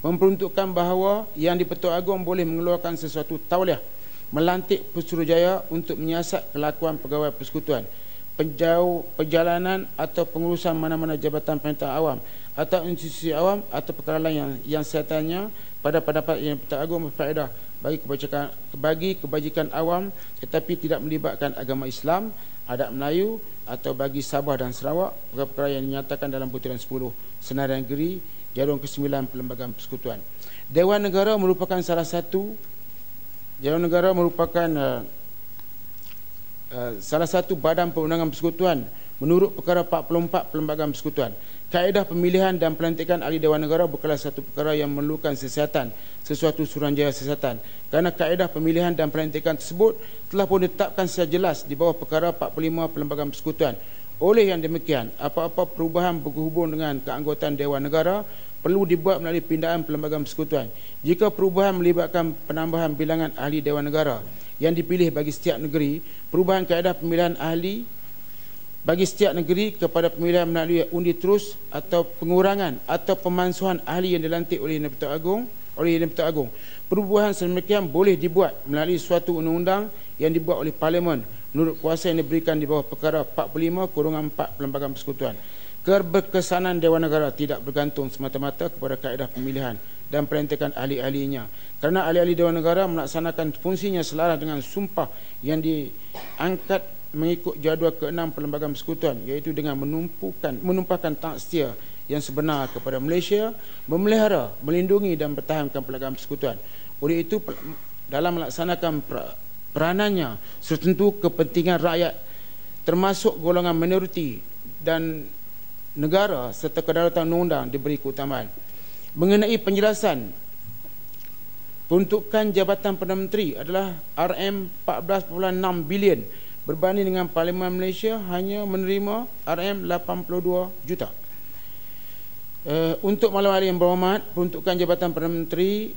memperuntukkan bahawa Yang di-Pertuan Agong boleh mengeluarkan sesuatu tauliah melantik Pesuruhjaya untuk menyiasat kelakuan pegawai persekutuan, perjalanan atau pengurusan mana-mana jabatan pemerintah awam atau institusi awam atau perkara lain yang setannya pada pendapat Yang di-Pertuan Agong berfaedah bagi kebajikan awam tetapi tidak melibatkan agama Islam, adat Melayu atau bagi Sabah dan Sarawak, perkara yang dinyatakan dalam butiran 10 Senarai Negeri Jadual ke-9 Perlembagaan Persekutuan. Dewan Negara merupakan salah satu badan perundangan persekutuan menurut perkara 44 Perlembagaan Persekutuan. Kaedah pemilihan dan pelantikan ahli Dewan Negara bukanlah satu perkara yang memerlukan siasatan sesuatu Suruhanjaya Siasatan, kerana kaedah pemilihan dan pelantikan tersebut telah pun ditetapkan secara jelas di bawah perkara 45 Perlembagaan Persekutuan. Oleh yang demikian, apa-apa perubahan berhubung dengan keanggotaan Dewan Negara perlu dibuat melalui pindaan Perlembagaan Persekutuan. Jika perubahan melibatkan penambahan bilangan ahli Dewan Negara yang dipilih bagi setiap negeri, perubahan kaedah pemilihan ahli bagi setiap negeri kepada pemilihan melalui undi terus atau pengurangan atau pemansuhan ahli yang dilantik oleh Yang di-Pertuan Agong. Perubahan sedemikian boleh dibuat melalui suatu undang-undang yang dibuat oleh Parlimen menurut kuasa yang diberikan di bawah perkara 45/4 Perlembagaan Persekutuan. Keberkesanan Dewan Negara tidak bergantung semata-mata kepada kaedah pemilihan dan pelantikan ahli-ahlinya, kerana ahli-ahli Dewan Negara melaksanakan fungsinya selaras dengan sumpah yang diangkat mengikut jadual ke-6 Perlembagaan Persekutuan, iaitu dengan menumpahkan taat setia yang sebenar kepada Malaysia, memelihara, melindungi dan bertahankan Perlembagaan Persekutuan. Oleh itu, dalam melaksanakan peranannya setentu kepentingan rakyat termasuk golongan minoriti dan negara serta kedaulatan undang-undang diberi keutamaan. Mengenai penjelasan peruntukan Jabatan Perdana Menteri adalah RM14.6 bilion berbanding dengan Parlimen Malaysia hanya menerima RM82 juta. Untuk maklumat yang berhormat, peruntukan Jabatan Perdana Menteri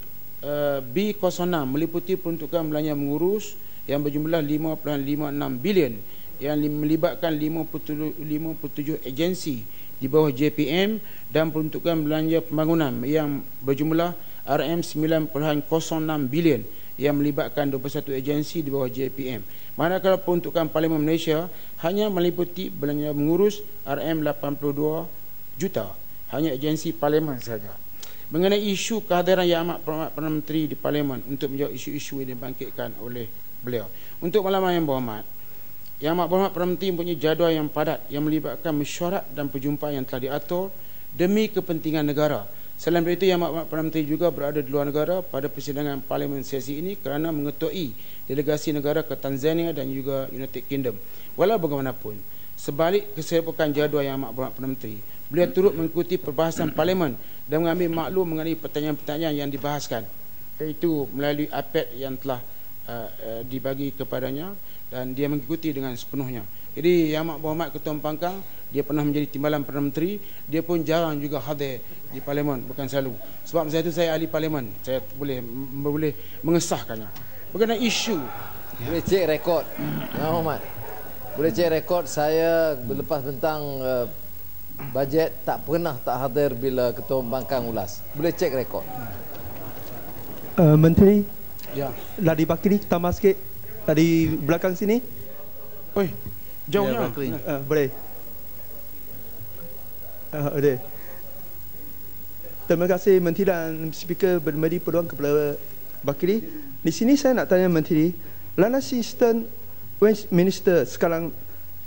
B06 meliputi peruntukan belanja mengurus yang berjumlah 5.56 bilion yang melibatkan 57 agensi di bawah JPM dan peruntukan belanja pembangunan yang berjumlah RM9.06 bilion yang melibatkan 21 agensi di bawah JPM. Manakala peruntukan Parlimen Malaysia hanya meliputi belanja mengurus RM82 juta, hanya agensi Parlimen sahaja. Mengenai isu kehadiran Yang Amat Berhormat Perdana Menteri di Parlimen untuk menjawab isu-isu yang dibangkitkan oleh beliau. Untuk makluman yang berhormat, Yang Amat Berhormat Perdana Menteri mempunyai jadual yang padat yang melibatkan mesyuarat dan perjumpaan yang telah diatur demi kepentingan negara. Selain itu, Yang Amat Berhormat Perdana Menteri juga berada di luar negara pada persidangan Parlimen sesi ini kerana mengetuai delegasi negara ke Tanzania dan juga United Kingdom. Walau bagaimanapun, sebalik kesepukan jadual Yang Amat Berhormat Perdana Menteri, beliau turut mengikuti perbahasan Parlimen dan mengambil maklum mengenai pertanyaan-pertanyaan yang dibahaskan, iaitu melalui iPad yang telah dibagi kepadanya, dan dia mengikuti dengan sepenuhnya. Jadi Yang Amat Berhormat Ketua Pangkang, dia pernah menjadi timbalan Perdana Menteri, dia pun jarang juga hadir di Parlimen, bukan selalu. Sebab masa itu saya ahli Parlimen, saya boleh mengesahkannya. Mengenai isu, boleh cek rekod, Yang Hormat, boleh cek rekod saya berlepas bentang bajet tak pernah tak hadir bila Ketua Pangkang ulas. Boleh cek rekod. Menteri, ya, lari bakri tambah sikit dari belakang sini. Oi, jauhnya. Ya, boleh. Ada. Terima kasih Menteri dan Speaker memberi peluang kepada Bakri. Di sini saya nak tanya Menteri, dalam sistem Westminster sekarang,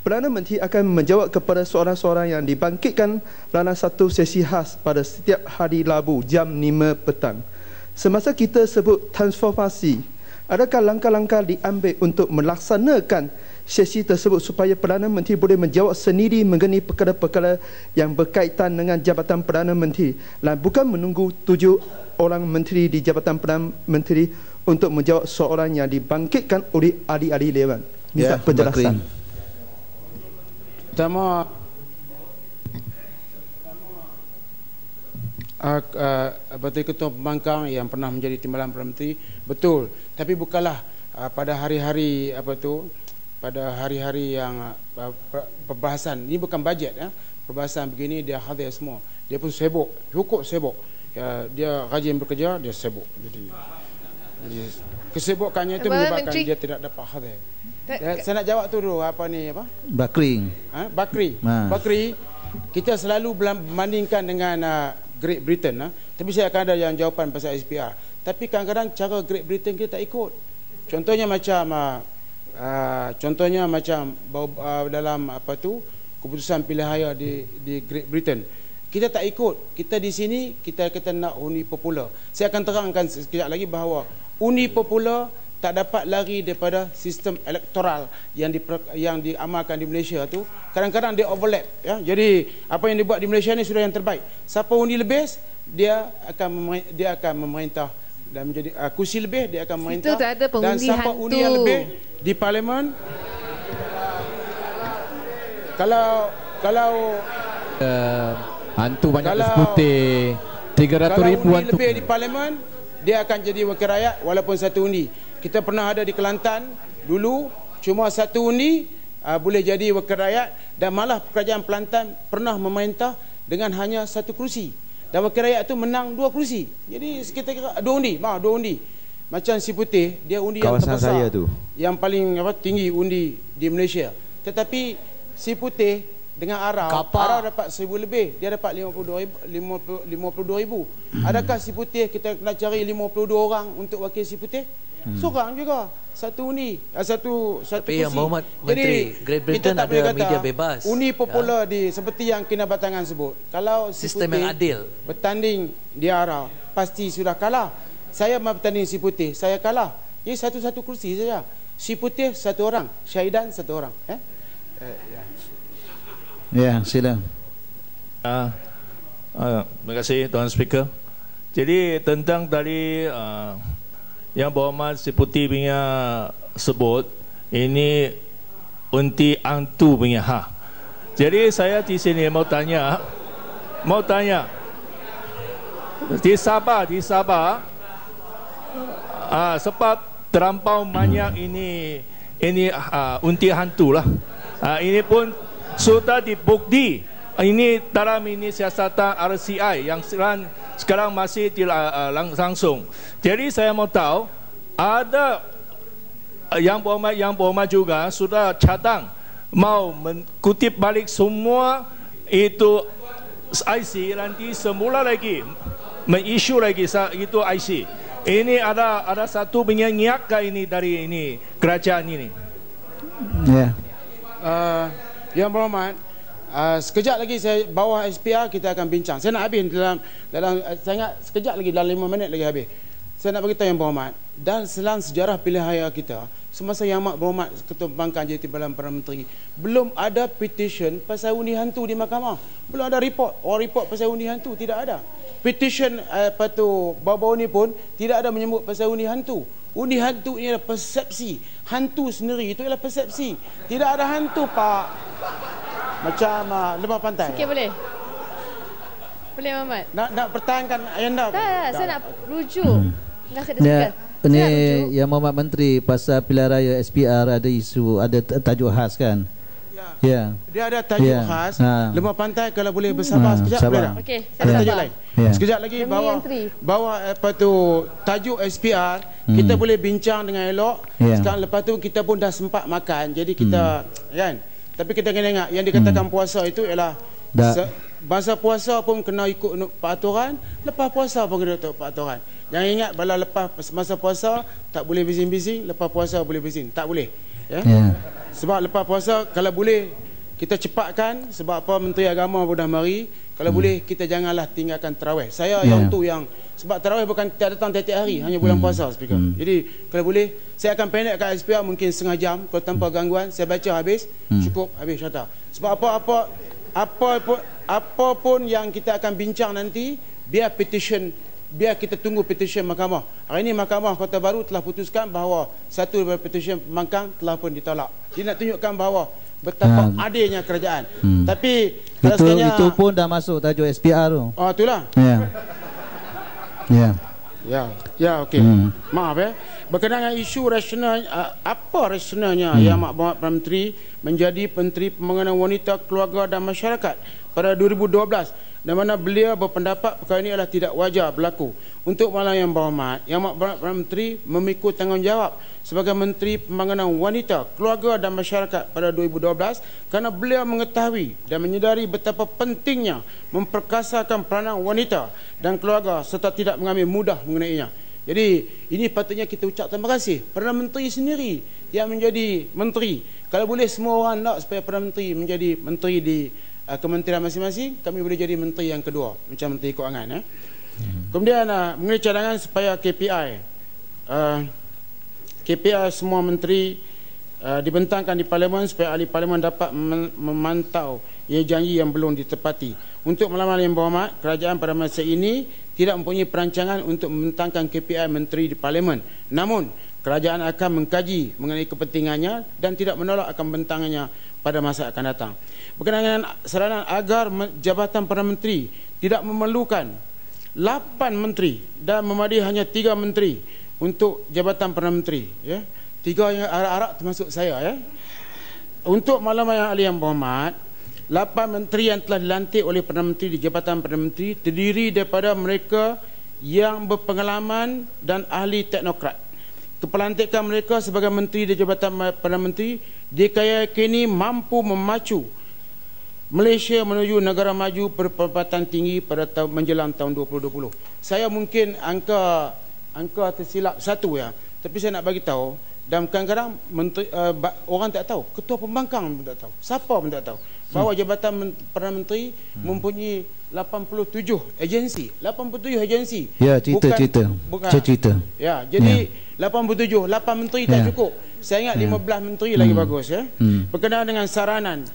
Perdana Menteri akan menjawab kepada soalan-soalan yang dibangkitkan dalam satu sesi khas pada setiap hari Rabu jam 5 petang. Semasa kita sebut transformasi, adakah langkah-langkah diambil untuk melaksanakan sesi tersebut supaya Perdana Menteri boleh menjawab sendiri mengenai perkara-perkara yang berkaitan dengan Jabatan Perdana Menteri dan bukan menunggu 7 orang menteri di Jabatan Perdana Menteri untuk menjawab soalan yang dibangkitkan oleh ahli-ahli Dewan. Minta penjelasan. Pertama, Betul Ketua Pembangkang yang pernah menjadi Timbalan Perdana Menteri, betul. Tapi bukanlah pada hari-hari pada hari-hari yang perbahasan. Ini bukan bajet ya. Perbahasan begini dia hadir semua. Dia pun sibuk, cukup sibuk. Dia rajin bekerja, dia sibuk. Jadi kesibukannya itu menyebabkan dia tidak dapat hadir. Saya nak jawab tu dulu apa ni apa? Bakri. Bakri. Kita selalu membandingkan dengan Great Britain, tapi saya akan ada yang jawapan pasal SPR. Tapi kadang-kadang cara Great Britain kita tak ikut. Contohnya macam dalam keputusan pilihan di Great Britain. Kita tak ikut. Kita di sini kita nak undi popular. Saya akan terangkan sekejap lagi bahawa undi popular tak dapat lari daripada sistem elektoral yang diamalkan di Malaysia tu. Kadang-kadang dia overlap ya. Jadi apa yang dibuat di Malaysia ni sudah yang terbaik. Siapa undi lebih dia akan memerintah dan menjadi kursi lebih dia akan memerintah. Itu tak ada pengundi dan siapa hantu. undi yang lebih di parlimen kalau hantu banyak putih 300,000 hantu lebih di parlimen dia akan jadi wakil rakyat walaupun satu undi. Kita pernah ada di Kelantan dulu cuma satu undi boleh jadi wakil rakyat dan malah kerajaan Kelantan pernah memerintah dengan hanya satu kerusi dan wakil rakyat tu menang 2 kerusi. Jadi kita kira 2 undi, dua undi. Macam si putih dia undi kawasan yang terbesar saya tu, yang paling tinggi undi di Malaysia. Tetapi si putih dengan Arau dapat 1,000 lebih, dia dapat 52,000. Adakah si putih kita nak cari 52 orang untuk wakil si putih? Seorang juga satu undi, satu tapi yang Muhammad Menteri Great Britain ada media bebas. Undi popular seperti yang Kinabatangan sebut. Kalau si sistem putih yang adil bertanding di Arau pasti sudah kalah. Saya bertanding si putih, saya kalah. Jadi satu-satu kursi saja. Si putih satu orang, Syahidan satu orang. Ya, sila. Terima kasih Tuan Speaker. Jadi tentang tadi yang Berhormat Si Putih punya sebut, ini unti hantu punya Jadi saya di sini mau tanya di Sabah sebab terlampau banyak ini unti hantu lah. Ini pun sudah dibukti. Ini dalam siasatan RCI yang sekarang masih langsung. Jadi saya mau tahu ada yang Berhormat juga sudah cadang mau mengutip balik semua itu IC nanti semula lagi mengisu lagi itu IC. Ini ada satu penyanyiak ini dari kerajaan ini. Ya. Yang Berhormat, sekejap lagi saya bawah SPR kita akan bincang. Saya nak habis dalam saya ingat sekejap lagi dalam 5 minit lagi habis. Saya nak beritahu Yang Berhormat, dan dalam sejarah pilihan raya kita semasa Yang Amat Berhormat Ketua Pembangkang jadi Timbalan Perdana Menteri, belum ada petition pasal undi hantu di mahkamah. Belum ada report pasal undi hantu, tidak ada. Petition baru-baru ni pun tidak ada menyebut pasal undi hantu. Undi hantu ini adalah persepsi. Hantu sendiri itu adalah persepsi. Tidak ada hantu Pak. Macam lepas pantai. Sikit boleh? Boleh Muhammad? Nak pertahankan agenda. Tak, saya nak rujuk. Ini yang Muhammad Menteri pasal pilihan raya SPR ada isu, ada tajuk khas kan? Ya. Dia ada tajuk khas. Lembah pantai kalau boleh bersabar sekejap boleh tak? Okey, ada tajuk lain. Sekejap lagi bawa tajuk SPR kita boleh bincang dengan elok. Sekarang lepas tu kita pun dah sempat makan. Jadi kita kan. Tapi kita kena ingat yang dikatakan puasa itu ialah masa puasa pun kena ikut peraturan, lepas puasa pun kena ikut peraturan. Jangan ingat bila lepas masa puasa tak boleh bising-bising, lepas puasa boleh bising. Tak boleh. Sebab lepas puasa kalau boleh kita cepatkan, sebab apa Menteri Agama pun dah mari. Kalau boleh kita janganlah tinggalkan tarawih. Saya yang sebab tarawih bukan datang tiap-tiap hari, hanya bulan puasa Speaker. Jadi kalau boleh saya akan pendekkan SPR mungkin setengah jam kalau tanpa gangguan. Saya baca habis, cukup habis syata. Sebab apa pun yang kita akan bincang nanti, biar petition biar kita tunggu petition mahkamah. Hari ini Mahkamah Kota Baru telah putuskan bahawa satu daripada petition pembangkang telah pun ditolak. Dia nak tunjukkan bahawa betapa adilnya kerajaan. Tapi itu pun dah masuk tajuk SPR tu. Oh, itulah. Ya, okey. Maaf berkenaan dengan isu rasional, apa rasionalnya yang Mak Berhormat Perdana Menteri menjadi Menteri Pembangunan Wanita, Keluarga dan Masyarakat pada 2012, di mana beliau berpendapat perkara ini adalah tidak wajar berlaku. Untuk malam yang berhormat, Yang Mak Berhormat Perdana Menteri memikul tanggungjawab sebagai Menteri Pembangunan Wanita, Keluarga dan Masyarakat pada 2012 kerana beliau mengetahui dan menyedari betapa pentingnya memperkasakan peranan wanita dan keluarga serta tidak mengambil mudah mengenainya. Jadi ini patutnya kita ucap terima kasih Perdana Menteri sendiri yang menjadi menteri. Kalau boleh semua orang nak supaya Perdana Menteri menjadi menteri di kementerian masing-masing, kami boleh jadi menteri yang kedua macam Menteri Keuangan. Kemudian mengenai cadangan supaya KPI semua menteri dibentangkan di Parlimen supaya ahli Parlimen dapat memantau janji yang belum ditepati. Untuk malam yang berhormat, kerajaan pada masa ini tidak mempunyai perancangan untuk membentangkan KPI menteri di Parlimen. Namun, kerajaan akan mengkaji mengenai kepentingannya dan tidak menolak akan membentangannya pada masa akan datang. Berkenaan dengan saranan agar jabatan Perdana Menteri tidak memerlukan 8 menteri dan memadai hanya 3 menteri untuk jabatan Perdana Menteri. 3 yang arak-arak termasuk saya. Untuk malam yang ahli yang berhormat, 8 menteri yang telah dilantik oleh Perdana Menteri di Jabatan Perdana Menteri terdiri daripada mereka yang berpengalaman dan ahli teknokrat. Kepelantikan mereka sebagai menteri di Jabatan Perdana Menteri dikayakini mampu memacu Malaysia menuju negara maju berpendapatan tinggi pada menjelang tahun 2020. Saya mungkin angka tersilap satu tapi saya nak bagi tahu, dan kadang-kadang orang tak tahu, ketua pembangkang pun tak tahu, siapa pun tak tahu bahawa Jabatan Perdana Menteri mempunyai 87 agensi. 87 agensi. Ya, cerita. Ya, jadi 87, 8 menteri tak cukup. Saya ingat 15 menteri lagi bagus berkenaan dengan saranan.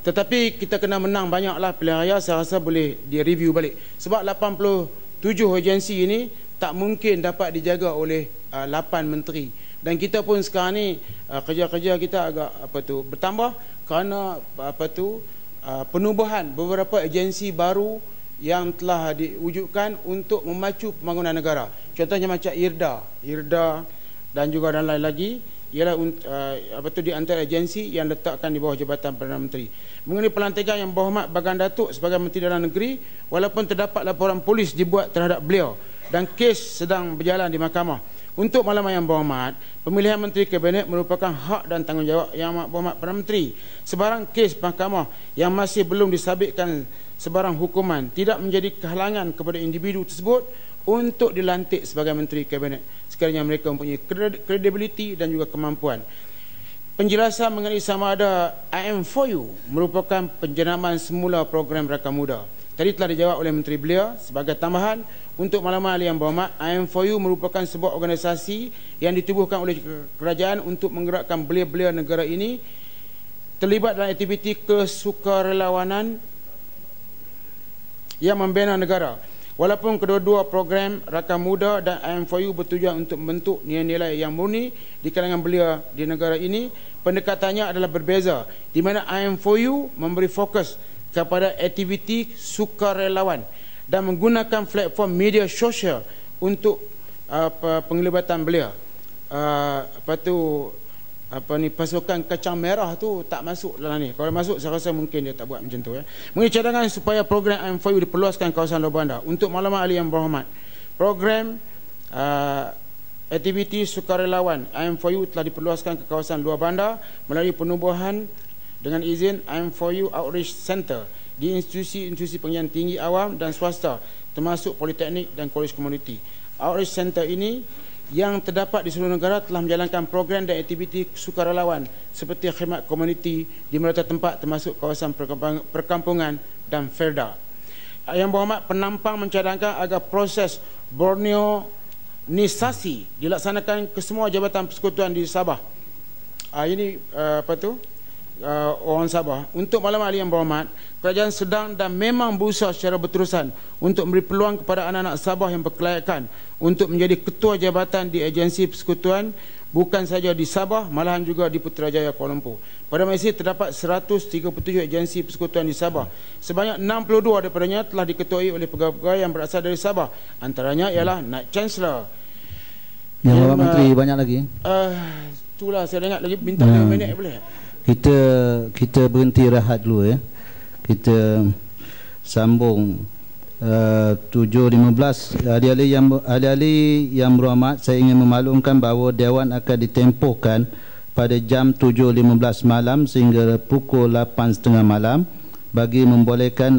Tetapi kita kena menang banyaklah pilihan raya, saya rasa boleh direview balik. Sebab 87 agensi ini tak mungkin dapat dijaga oleh 8 menteri. Dan kita pun sekarang ni kerja-kerja kita agak bertambah kerana penubuhan beberapa agensi baru yang telah diwujudkan untuk memacu pembangunan negara. Contohnya macam IRDA dan juga dan lain lagi ialah di antara agensi yang letakkan di bawah Jabatan Perdana Menteri. Mengenai pelantikan Yang Berhormat Bagan Datuk sebagai Menteri Dalam Negeri, walaupun terdapat laporan polis dibuat terhadap beliau dan kes sedang berjalan di mahkamah. Untuk malam yang berhormat, pemilihan Menteri Kabinet merupakan hak dan tanggungjawab Yang Berhormat Perdana Menteri. Sebarang kes mahkamah yang masih belum disabitkan sebarang hukuman tidak menjadi kehalangan kepada individu tersebut untuk dilantik sebagai Menteri Kabinet sekiranya mereka mempunyai kredibiliti dan juga kemampuan. Penjelasan mengenai sama ada IM4U merupakan penjenamaan semula program Rakam Muda. Tadi telah dijawab oleh Menteri belia. Sebagai tambahan, untuk maklumat ahli yang berhormat, IM4U merupakan sebuah organisasi yang ditubuhkan oleh kerajaan untuk menggerakkan belia-belia negara ini terlibat dalam aktiviti kesukarelawanan yang membina negara. Walaupun kedua-dua program Rakam Muda dan IM4U bertujuan untuk membentuk nilai-nilai yang murni di kalangan belia di negara ini, pendekatannya adalah berbeza, di mana IM4U memberi fokus kepada aktiviti sukarelawan dan menggunakan platform media sosial untuk penglibatan belia. Pasukan kacang merah tu tak masuk dalam ni. Kalau masuk saya rasa mungkin dia tak buat macam tu. Mengenai cadangan supaya program IM4U diperluaskan kawasan luar bandar. Untuk maklumat ahli yang berhormat, program aktiviti sukarelawan IM4U telah diperluaskan ke kawasan luar bandar melalui penubuhan dengan izin IM4U Outreach Center di institusi-institusi pengajian tinggi awam dan swasta termasuk politeknik dan kolej komuniti. Outreach Center ini yang terdapat di seluruh negara telah menjalankan program dan aktiviti sukarelawan seperti khidmat komuniti di merata tempat termasuk kawasan perkampungan dan Felda. Yang berhormat, penampang mencadangkan agar proses Borneoisasi dilaksanakan ke semua jabatan persekutuan di Sabah. Ini orang Sabah, untuk malam hari yang berhormat, kerajaan sedang dan memang berusaha secara berterusan untuk memberi peluang kepada anak-anak Sabah yang berkelayakan untuk menjadi ketua jabatan di agensi persekutuan, bukan saja di Sabah, malahan juga di Putrajaya Kuala Lumpur. Pada masa ini terdapat 137 agensi persekutuan di Sabah. Sebanyak 62 daripadanya telah diketuai oleh pegawai-pegawai yang berasal dari Sabah. Antaranya ialah Naib Chancellor. Yang Bapak Menteri banyak lagi. Itulah saya ingat lagi bintang 5 minit boleh. Kita berhenti rehat dulu ya. Kita sambung 7.15. Ahli-ahli yang berhormat, saya ingin memaklumkan bahawa Dewan akan ditempuhkan pada jam 7.15 malam sehingga pukul 8.30 malam bagi membolehkan